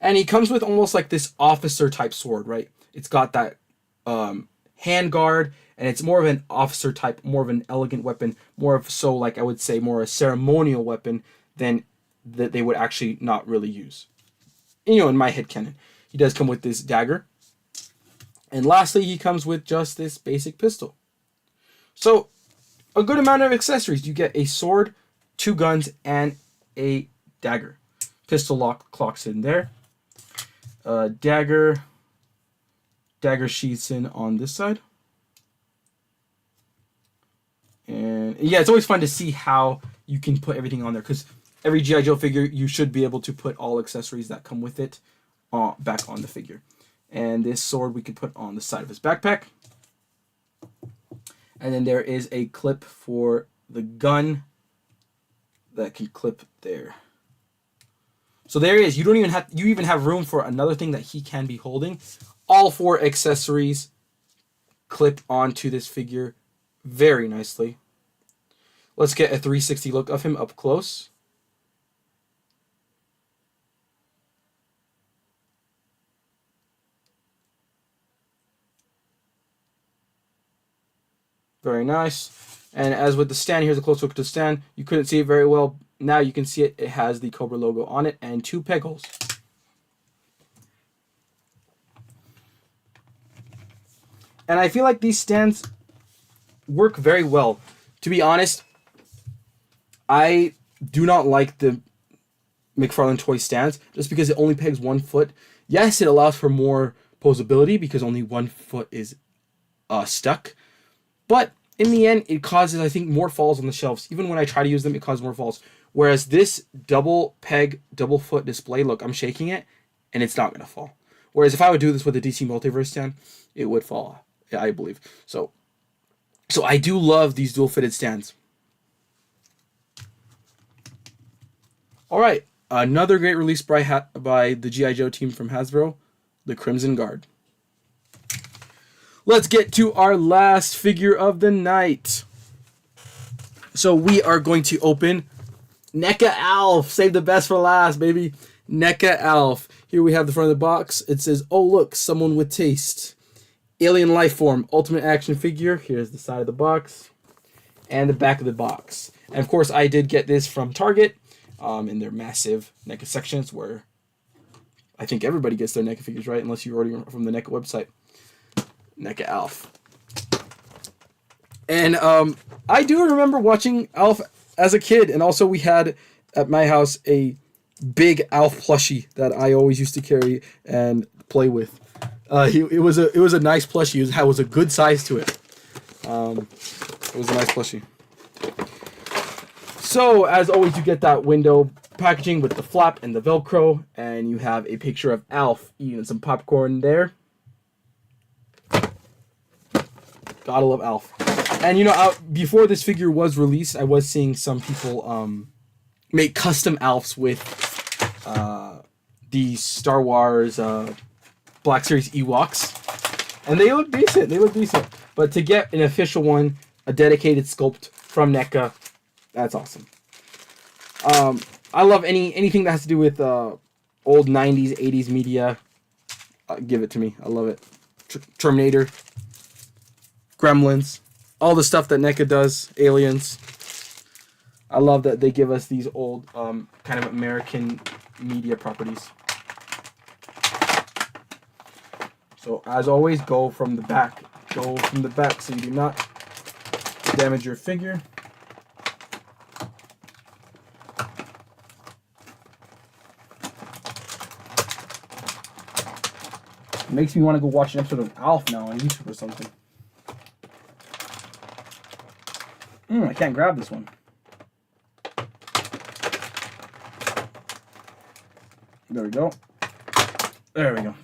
And he comes with almost like this officer type sword, right? It's got that hand guard, and it's more of an officer type, more of an elegant weapon, more of, so like I would say, more a ceremonial weapon than that they would actually not really use. You know, in my headcanon. He does come with this dagger. And lastly, he comes with just this basic pistol. So, a good amount of accessories. You get a sword, 2 guns, and a dagger. Pistol lock clocks in there. Dagger sheaths in on this side. And yeah, it's always fun to see how you can put everything on there, because every G.I. Joe figure, you should be able to put all accessories that come with it back on the figure. And this sword we can put on the side of his backpack. And then there is a clip for the gun that can clip there. So there it is. You even have room for another thing that he can be holding. All 4 accessories clip onto this figure very nicely. Let's get a 360 look of him up close. Very nice. And as with the stand, here's a close look at the stand. You couldn't see it very well. Now you can see it. It has the Cobra logo on it and 2 peg holes. And I feel like these stands work very well. To be honest, I do not like the McFarlane toy stands just because it only pegs 1 foot. Yes, it allows for more posability because only 1 foot is stuck. But in the end, it causes, I think, more falls on the shelves. Even when I try to use them, it causes more falls. Whereas this double peg, double foot display, look, I'm shaking it, and it's not going to fall. Whereas if I would do this with a DC Multiverse stand, it would fall, I believe. So I do love these dual fitted stands. All right, another great release by the GI Joe team from Hasbro, the Crimson Guard. Let's get to our last figure of the night. So we are going to open NECA Alf. Save the best for last, baby. NECA Alf. Here we have the front of the box. It says, "Oh look, someone with taste." Alien life form, ultimate action figure. Here's the side of the box and the back of the box. And of course, I did get this from Target in their massive NECA sections, where I think everybody gets their NECA figures, right? Unless you're ordering from the NECA website. NECA Alf. And I do remember watching Alf as a kid, and also we had at my house a big Alf plushie that I always used to carry and play with. It was a nice plushie. It was a good size to it. It was a nice plushie. So as always, you get that window packaging with the flap and the Velcro, and you have a picture of Alf eating some popcorn there. Gotta love Alf. And you know, before this figure was released, I was seeing some people make custom Alfs with the Star Wars Black Series Ewoks, and they look decent. But to get an official one, a dedicated sculpt from NECA, that's awesome. I love anything that has to do with old 90s, 80s media. Give it to me. I love it. Terminator, Gremlins, all the stuff that NECA does, Aliens. I love that they give us these old kind of American media properties. So as always, go from the back. Go from the back so you do not damage your figure. It makes me want to go watch an episode of Alf now on YouTube or something. I can't grab this one. There we go. There we go.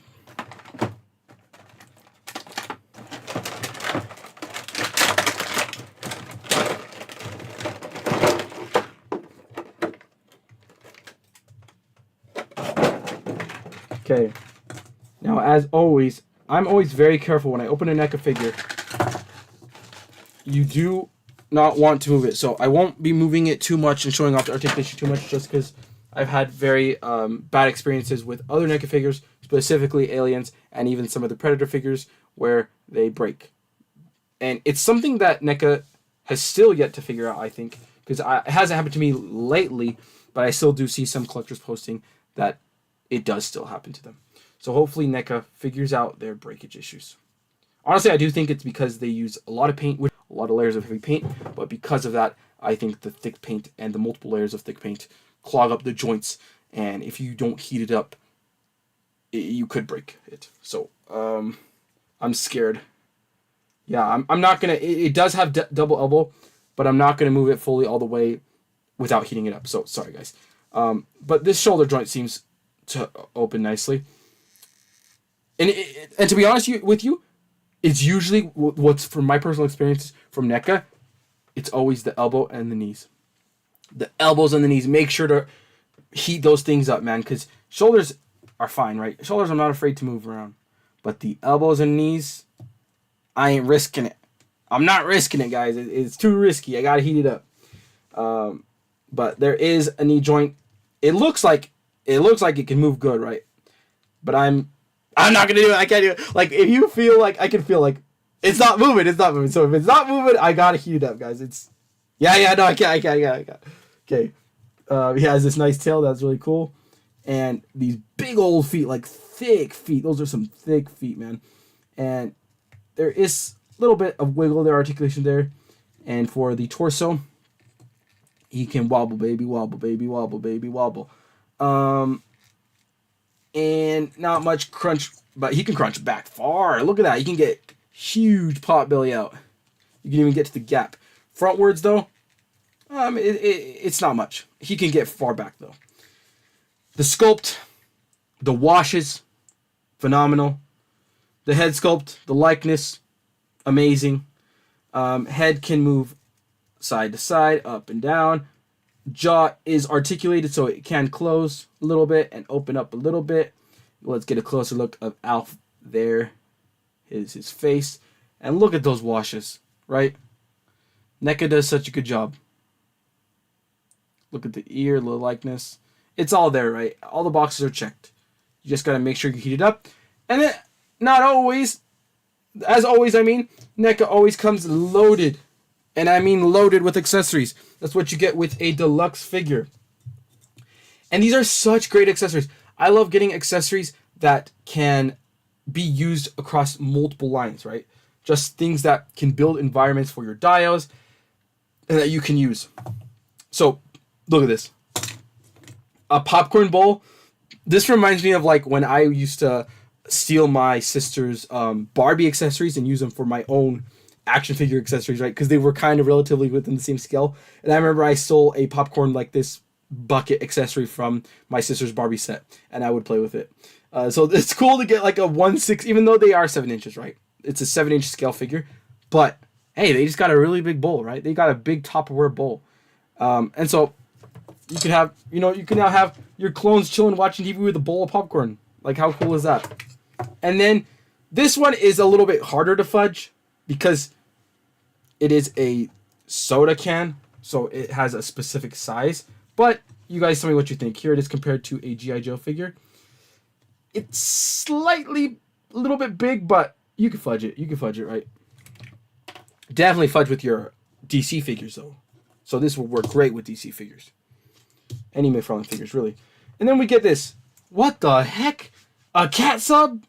Okay. Now, as always, I'm always very careful when I open a NECA figure. You do not want to move it, so I won't be moving it too much and showing off the articulation too much, just because I've had very bad experiences with other NECA figures, specifically Aliens, and even some of the Predator figures, where they break. And it's something that NECA has still yet to figure out, I think, because it hasn't happened to me lately, but I still do see some collectors posting that it does still happen to them. So hopefully NECA figures out their breakage issues. Honestly, I do think it's because they use a lot of paint, with a lot of layers of heavy paint, but because of that, I think the thick paint and the multiple layers of thick paint clog up the joints, and if you don't heat it up, you could break it. So, I'm scared. Yeah, I'm not gonna, it does have double elbow, but I'm not gonna move it fully all the way without heating it up. So, sorry guys. But this shoulder joint seems to open nicely. And to be honest with you, it's usually what's, from my personal experience from NECA, it's always the elbow and the knees. The elbows and the knees. Make sure to heat those things up, man, because shoulders are fine, right? Shoulders I'm not afraid to move around. But the elbows and knees, I ain't risking it. I'm not risking it, guys. It's too risky. I gotta heat it up. But there is a knee joint. It looks like it can move good, right? But I'm not gonna do it. I can't do it. Like, if you feel like, I can feel like it's not moving. It's not moving. So if it's not moving, I gotta heat it up, guys. No, I can't. Okay. He has this nice tail that's really cool, and these big old feet, like thick feet. Those are some thick feet, man. And there is a little bit of wiggle there, articulation there. And for the torso, he can wobble, baby, wobble, baby, wobble, baby, wobble. And not much crunch, but he can crunch back far. Look at that. You can get huge pot belly out. You can even get to the gap. Frontwards, though, it's not much. He can get far back, though. The sculpt, the washes, phenomenal. The head sculpt, the likeness, amazing. Head can move side to side, up and down. jaw is articulated so it can close a little bit and open up a little bit. Let's get a closer look of Alf there. His face. And look at those washes, right? NECA does such a good job. Look at the ear, the likeness. It's all there, right? All the boxes are checked. You just got to make sure you heat it up. And then, not always, as always, I mean, NECA always comes loaded. And I mean loaded with accessories. That's what you get with a deluxe figure. And these are such great accessories. I love getting accessories that can be used across multiple lines, right? Just things that can build environments for your diodes and that you can use. So, look at this. A popcorn bowl. This reminds me of like when I used to steal my sister's Barbie accessories and use them for my own action figure accessories, right? Because they were kind of relatively within the same scale. And I remember I stole a popcorn like this bucket accessory from my sister's Barbie set, and I would play with it. So it's cool to get like a 1/6, even though they are 7 inches, right? It's a 7-inch scale figure, but hey, they just got a really big bowl, right? They got a big Tupperware bowl, and so you can have, you can now have your clones chilling watching TV with a bowl of popcorn. Like, how cool is that? And then this one is a little bit harder to fudge because it is a soda can, so it has a specific size. But you guys tell me what you think. Here it is compared to a G.I. Joe figure. It's slightly a little bit big, but you can fudge it. You can fudge it, right? Definitely fudge with your DC figures, though. So this will work great with DC figures. Any McFarlane figures, really. And then we get this. What the heck? A cat sub?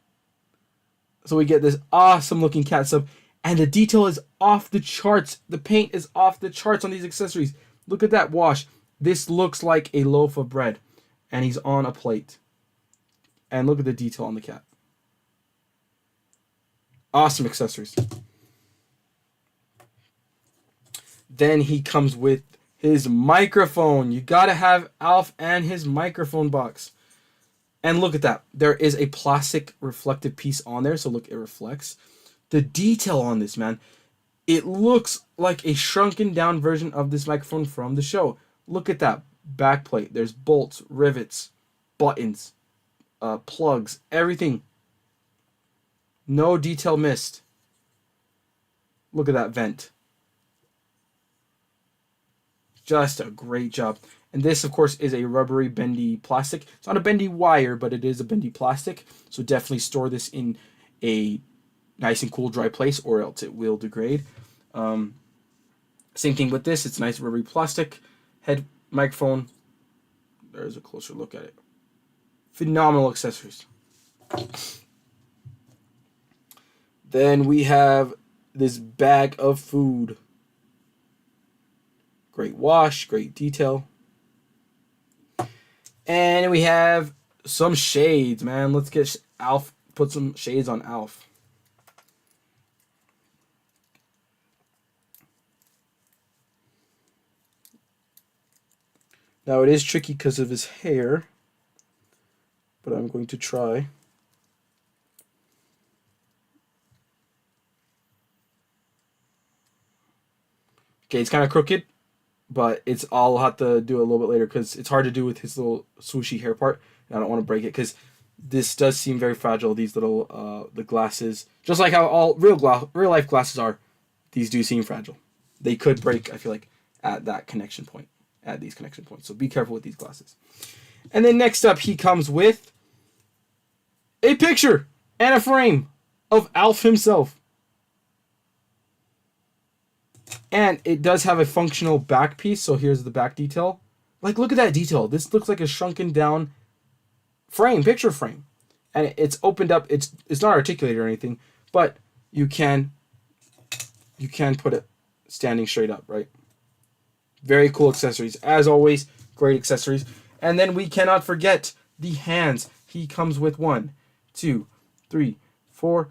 So we get this awesome looking cat sub. And the detail is off the charts. The paint is off the charts on these accessories. Look at that wash. This looks like a loaf of bread. And he's on a plate. And look at the detail on the cat. Awesome accessories. Then he comes with his microphone. You gotta have Alf and his microphone box. And look at that. There is a plastic reflective piece on there. So look, it reflects. The detail on this, man. It looks like a shrunken down version of this microphone from the show. Look at that back plate. There's bolts, rivets, buttons, plugs, everything. No detail missed. Look at that vent. Just a great job. And this, of course, is a rubbery, bendy plastic. It's not a bendy wire, but it is a bendy plastic. So definitely store this in a nice and cool, dry place, or else it will degrade. Same thing with this. It's nice rubbery plastic. Head microphone. There's a closer look at it. Phenomenal accessories. Then we have this bag of food. Great wash, great detail. And we have some shades, man. Let's get Alf, put some shades on Alf. Now it is tricky because of his hair, but I'm going to try. Okay, it's kind of crooked, but I'll have to do it a little bit later because it's hard to do with his little swooshy hair part, and I don't want to break it because this does seem very fragile. These little the glasses, just like how all real life glasses are, these do seem fragile. They could break, I feel like, at that connection point, at these connection points. So be careful with these glasses. And then next up, he comes with a picture and a frame of Alf himself. And it does have a functional back piece, so here's the back detail. Like, look at that detail. This looks like a shrunken down frame, picture frame. And it's opened up. It's not articulated or anything, but you can put it standing straight up, right? Very cool accessories. As always, great accessories. And then we cannot forget the hands. He comes with 1, 2, 3, 4,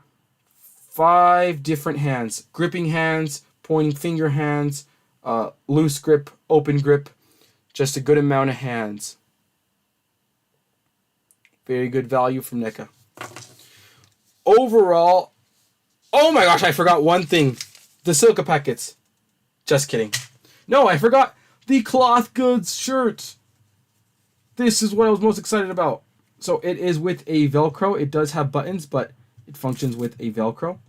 5 different hands. Gripping hands, pointing finger hands, loose grip, open grip. Just a good amount of hands. Very good value from NECA. Overall, oh my gosh, I forgot one thing. The silica packets. Just kidding. No, I forgot The cloth goods shirt. This is what I was most excited about. So it is with a Velcro. It does have buttons, but it functions with a Velcro.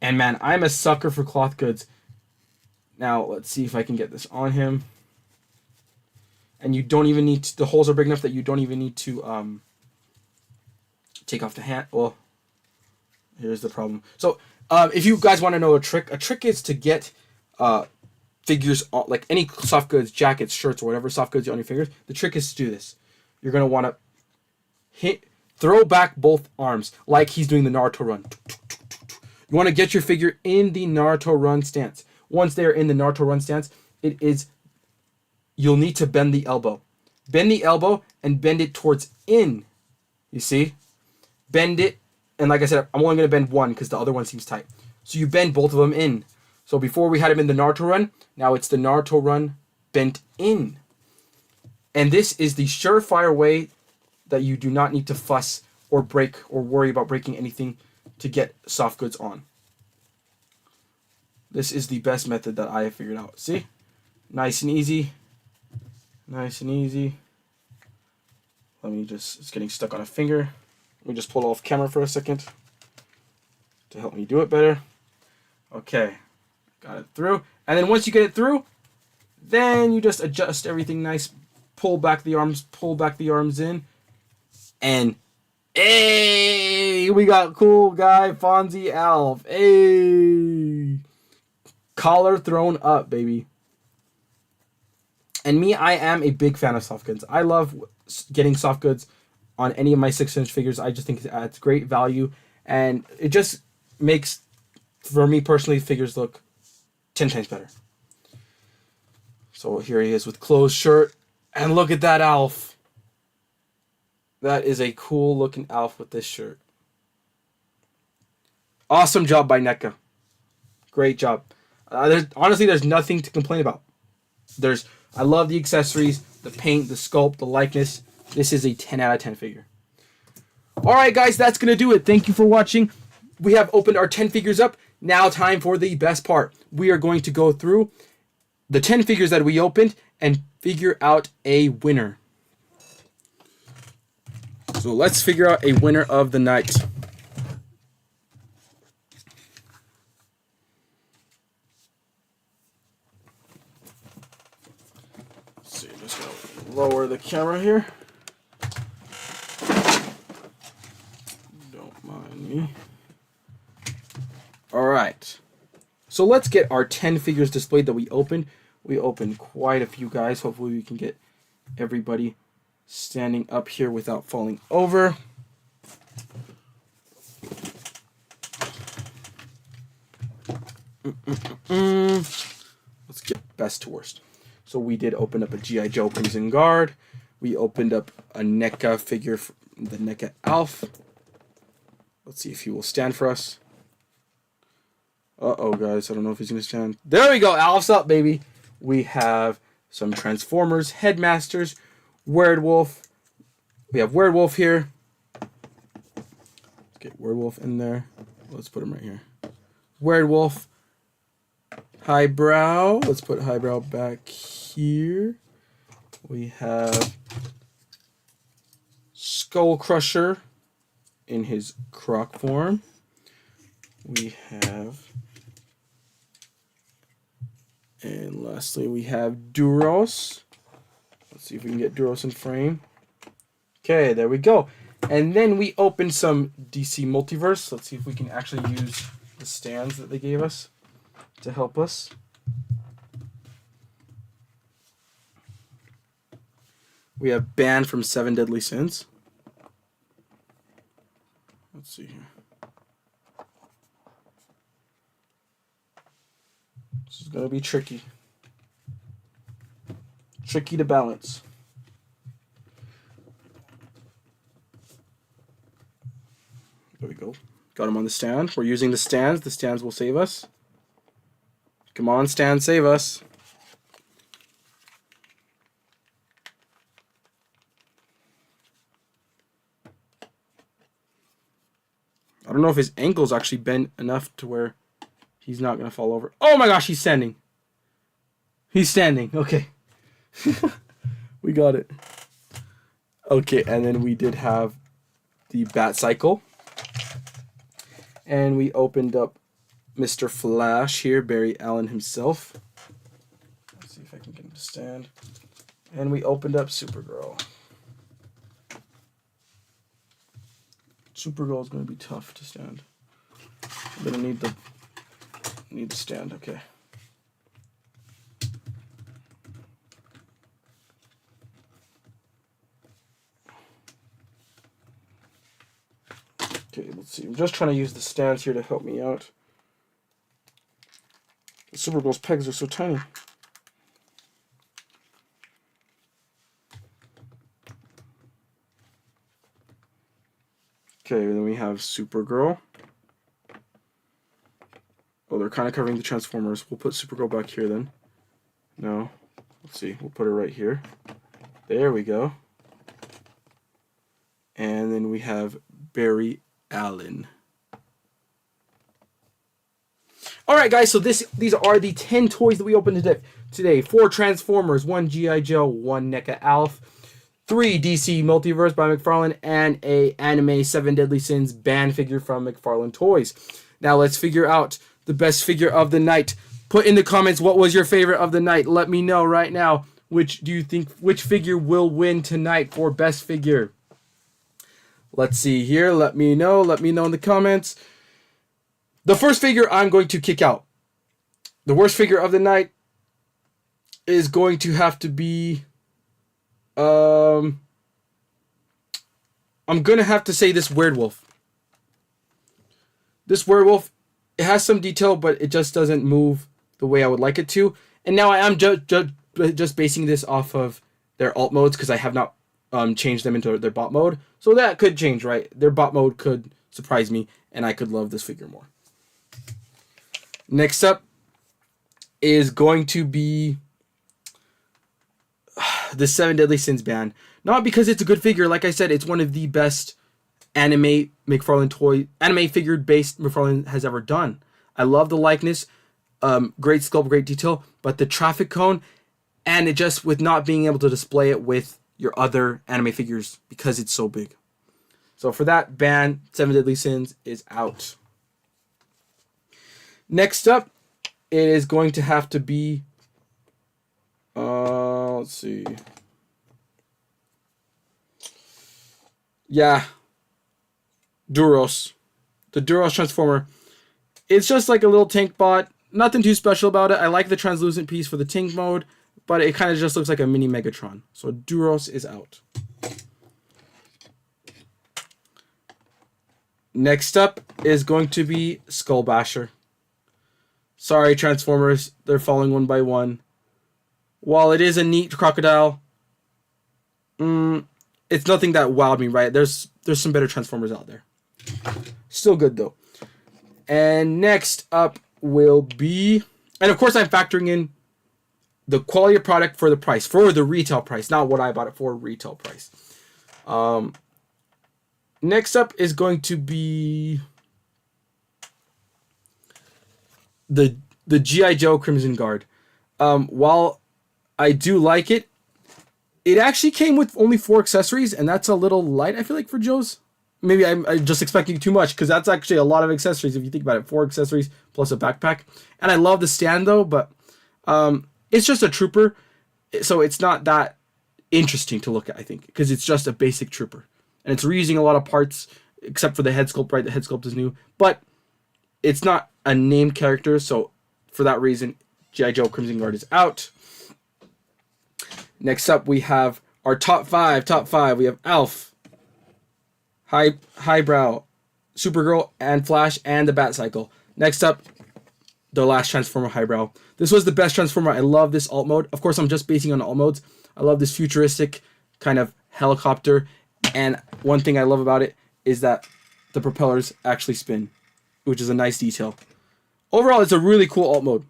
And man, I'm a sucker for cloth goods. Now, let's see if I can get this on him. And you don't even need to, the holes are big enough that you don't even need to take off the hand. Well, here's the problem. So, if you guys want to know a trick is to get figures on, like any soft goods, jackets, shirts, or whatever soft goods on your fingers. The trick is to do this. You're going to want to throw back both arms like he's doing the Naruto run. You want to get your figure in the Naruto run stance. Once they're in the Naruto run stance, you'll need to bend the elbow. Bend the elbow and bend it towards in. You see? Bend it. And like I said, I'm only going to bend one because the other one seems tight. So you bend both of them in. So before we had him in the Naruto run, now it's the Naruto run bent in. And this is the surefire way that you do not need to fuss or break or worry about breaking anything to get soft goods on. This is the best method that I have figured out. See? Nice and easy. Nice and easy. It's getting stuck on a finger. Let me just pull it off camera for a second to help me do it better. Okay. Got it through. And then once you get it through, then you just adjust everything nice. Pull back the arms in. And hey, we got cool guy Fonzie Alf. Hey. Collar thrown up, baby. And me, I am a big fan of soft goods. I love getting soft goods on any of my 6-inch figures. I just think it adds great value. And it just makes, for me personally, figures look 10 times better. So here he is with closed shirt. And look at that Alf. That is a cool looking Alf with this shirt. Awesome job by NECA. Great job. There's nothing to complain about. I love the accessories, the paint, the sculpt, the likeness. This is a 10 out of 10 figure. Alright guys, that's going to do it. Thank you for watching. We have opened our 10 figures up. Now time for the best part. We are going to go through the 10 figures that we opened and figure out a winner. So let's figure out a winner of the night. Let's see, just gonna lower the camera here. Don't mind me. Alright. So let's get our 10 figures displayed that we opened. We opened quite a few guys. Hopefully we can get everybody standing up here without falling over. Let's get best to worst. So we did open up a G.I. Joe Crimson Guard. We opened up a NECA figure, the NECA Alf. Let's see if he will stand for us. Uh-oh, guys. I don't know if he's going to stand. There we go. Alf's up, baby. We have some Transformers, Headmasters, Werewolf. We have Werewolf here. Let's get Werewolf in there. Let's put him right here. Werewolf. Highbrow. Let's put Highbrow back here. We have Skull Crusher in his croc form. We have... And lastly, we have Duros. Let's see if we can get Duros in frame. Okay, there we go. And then we opened some DC Multiverse. Let's see if we can actually use the stands that they gave us to help us. We have Ban from 7 Deadly Sins. Let's see here. This is going to be tricky. Tricky to balance. There we go. Got him on the stand. We're using the stands. The stands will save us. Come on, stand, save us. I don't know if his ankle's actually bent enough to where he's not going to fall over. Oh my gosh, he's standing. He's standing. Okay. We got it. Okay, and then we did have the Bat Cycle. And we opened up Mr. Flash here, Barry Allen himself. Let's see if I can get him to stand. And we opened up Supergirl. Supergirl is going to be tough to stand. I'm going to need the stand. Okay. Okay, let's see. I'm just trying to use the stands here to help me out. Supergirl's pegs are so tiny. Okay, then we have Supergirl. Oh, they're kind of covering the Transformers. We'll put Supergirl back here then. No. Let's see. We'll put her right here. There we go. And then we have Barry Allen. Alright guys, so these are the 10 toys that we opened today. 4 Transformers, 1 G.I. Joe, 1 NECA Alf, 3 DC Multiverse by McFarlane, and a anime 7 Deadly Sins band figure from McFarlane Toys. Now let's figure out the best figure of the night. Put in the comments what was your favorite of the night. Let me know right now which figure will win tonight for best figure. Let's see here. Let me know in the comments. The first figure I'm going to kick out. The worst figure of the night is going to have to be I'm going to have to say this werewolf. This werewolf, it has some detail, but it just doesn't move the way I would like it to. And now I am just basing this off of their alt modes because I have not changed them into their bot mode. So that could change, right? Their bot mode could surprise me, and I could love this figure more. Next up is going to be the 7 Deadly Sins band. Not because it's a good figure. Like I said, it's one of the best anime figure based McFarlane has ever done. I love the likeness. Great sculpt, great detail. But the traffic cone, and it just with not being able to display it with your other anime figures because it's so big. So for that band, 7 Deadly Sins is out. Next up, it is going to have to be let's see. Yeah. Duros. The Duros Transformer. It's just like a little tank bot. Nothing too special about it. I like the translucent piece for the tank mode, but it kind of just looks like a mini Megatron. So Duros is out. Next up is going to be Skull Basher. Sorry, Transformers. They're falling one by one. While it is a neat crocodile, it's nothing that wowed me, right? There's some better Transformers out there. Still good, though. And next up will be... And, of course, I'm factoring in the quality of product for the price. For the retail price. Not what I bought it for, retail price. Next up is going to be... The G.I. Joe Crimson Guard. While I do like it, it actually came with only 4 accessories, and that's a little light, I feel like, for Joe's. Maybe I'm just expecting too much, because that's actually a lot of accessories if you think about it. 4 accessories plus a backpack. And I love the stand, though, but it's just a trooper, so it's not that interesting to look at, I think, because it's just a basic trooper. And it's reusing a lot of parts, except for the head sculpt, right? The head sculpt is new, but it's not a named character, so for that reason, G.I. Joe Crimson Guard is out. Next up, we have our top 5. Top 5, we have Alf, Highbrow, Supergirl, and Flash, and the Bat Cycle. Next up, the last Transformer, Highbrow. This was the best Transformer. I love this alt mode. Of course, I'm just basing on alt modes. I love this futuristic kind of helicopter, and one thing I love about it is that the propellers actually spin, which is a nice detail. Overall, it's a really cool alt mode,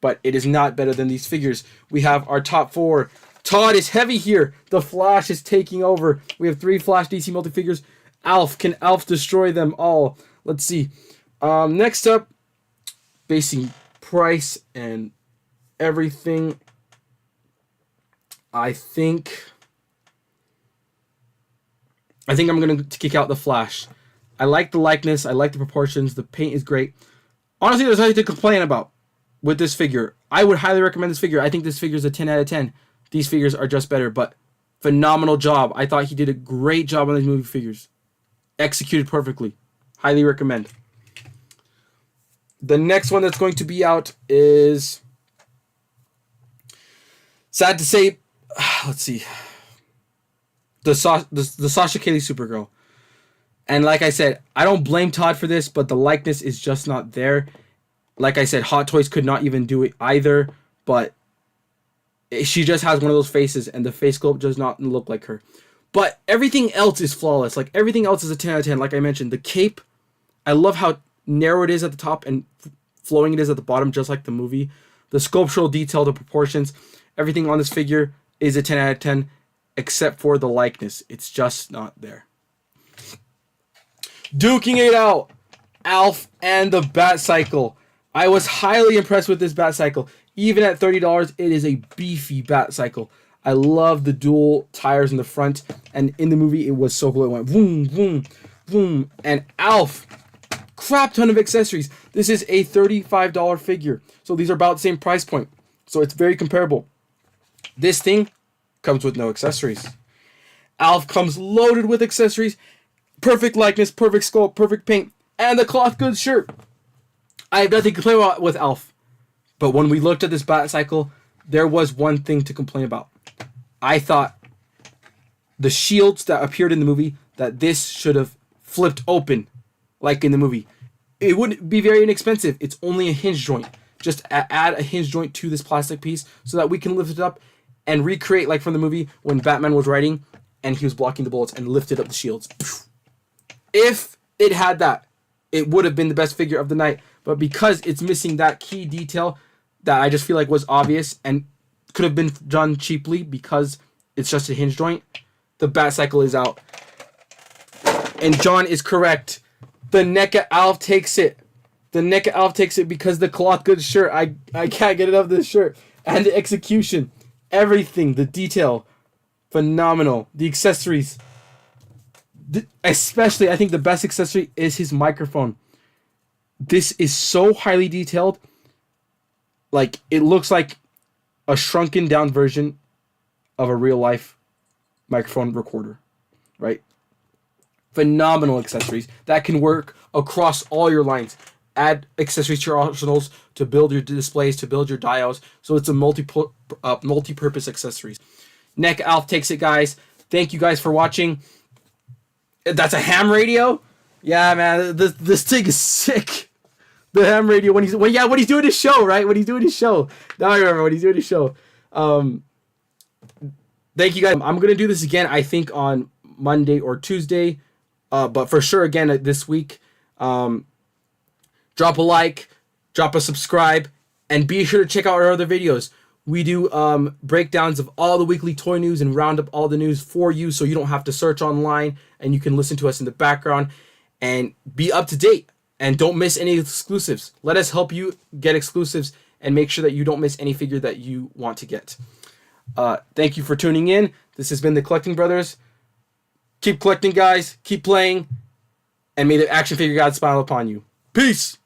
but it is not better than these figures. We have our top 4. Todd is heavy here. The Flash is taking over. We have 3 Flash DC multi-figures. Alf. Can Alf destroy them all? Let's see. Next up, basing price and everything. I think I'm going to kick out the Flash. I like the likeness. I like the proportions. The paint is great. Honestly, there's nothing to complain about with this figure. I would highly recommend this figure. I think this figure is a 10 out of 10. These figures are just better, but phenomenal job. I thought he did a great job on these movie figures. Executed perfectly. Highly recommend. The next one that's going to be out is, sad to say, let's see, the Sasha Calle Supergirl. And like I said, I don't blame Todd for this, but the likeness is just not there. Like I said, Hot Toys could not even do it either, but she just has one of those faces, and the face sculpt does not look like her. But everything else is flawless. Like, everything else is a 10 out of 10. Like I mentioned, the cape, I love how narrow it is at the top and flowing it is at the bottom, just like the movie. The sculptural detail, the proportions, everything on this figure is a 10 out of 10, except for the likeness. It's just not there. Duking it out, Alf and the Bat Cycle. I was highly impressed with this Bat Cycle. Even at $30, it is a beefy Bat Cycle. I love the dual tires in the front, and in the movie, it was so cool. It went boom, boom, boom, and Alf, crap ton of accessories. This is a $35 figure, so these are about the same price point, so it's very comparable. This thing comes with no accessories. Alf comes loaded with accessories, perfect likeness, perfect sculpt, perfect paint, and the cloth goods shirt. I have nothing to complain about with Alf, but when we looked at this Bat Cycle, there was one thing to complain about. I thought the shields that appeared in the movie, that this should have flipped open like in the movie. It wouldn't be very inexpensive. It's only a hinge joint. Just add a hinge joint to this plastic piece so that we can lift it up and recreate like from the movie when Batman was riding and he was blocking the bullets and lifted up the shields. If it had that, it would have been the best figure of the night. But because it's missing that key detail that I just feel like was obvious and could have been done cheaply because it's just a hinge joint, the Bat Cycle is out. And John is correct. The NECA Alf takes it. The NECA Alf takes it because the cloth goods shirt, I can't get enough of this shirt. And the execution, everything, the detail, phenomenal. The accessories, especially, I think the best accessory is his microphone. This is so highly detailed. Like, it looks like a shrunken down version of a real life microphone recorder, right? Phenomenal accessories that can work across all your lines. Add accessories to your arsenals to build your displays, to build your diodes. So it's a multi-purpose accessories. NECA Alf takes it, guys. Thank you guys for watching. That's a ham radio? Yeah, man, this thing is sick. The ham radio when he's doing his show, right? When he's doing his show. Now I remember when he's doing his show. Thank you guys. I'm gonna do this again, I think on Monday or Tuesday. But for sure again this week. Drop a like, drop a subscribe, and be sure to check out our other videos. We do breakdowns of all the weekly toy news and round up all the news for you so you don't have to search online and you can listen to us in the background and be up to date. And don't miss any exclusives. Let us help you get exclusives and make sure that you don't miss any figure that you want to get. Thank you for tuning in. This has been the Collecting Brothers. Keep collecting, guys. Keep playing. And may the action figure God smile upon you. Peace!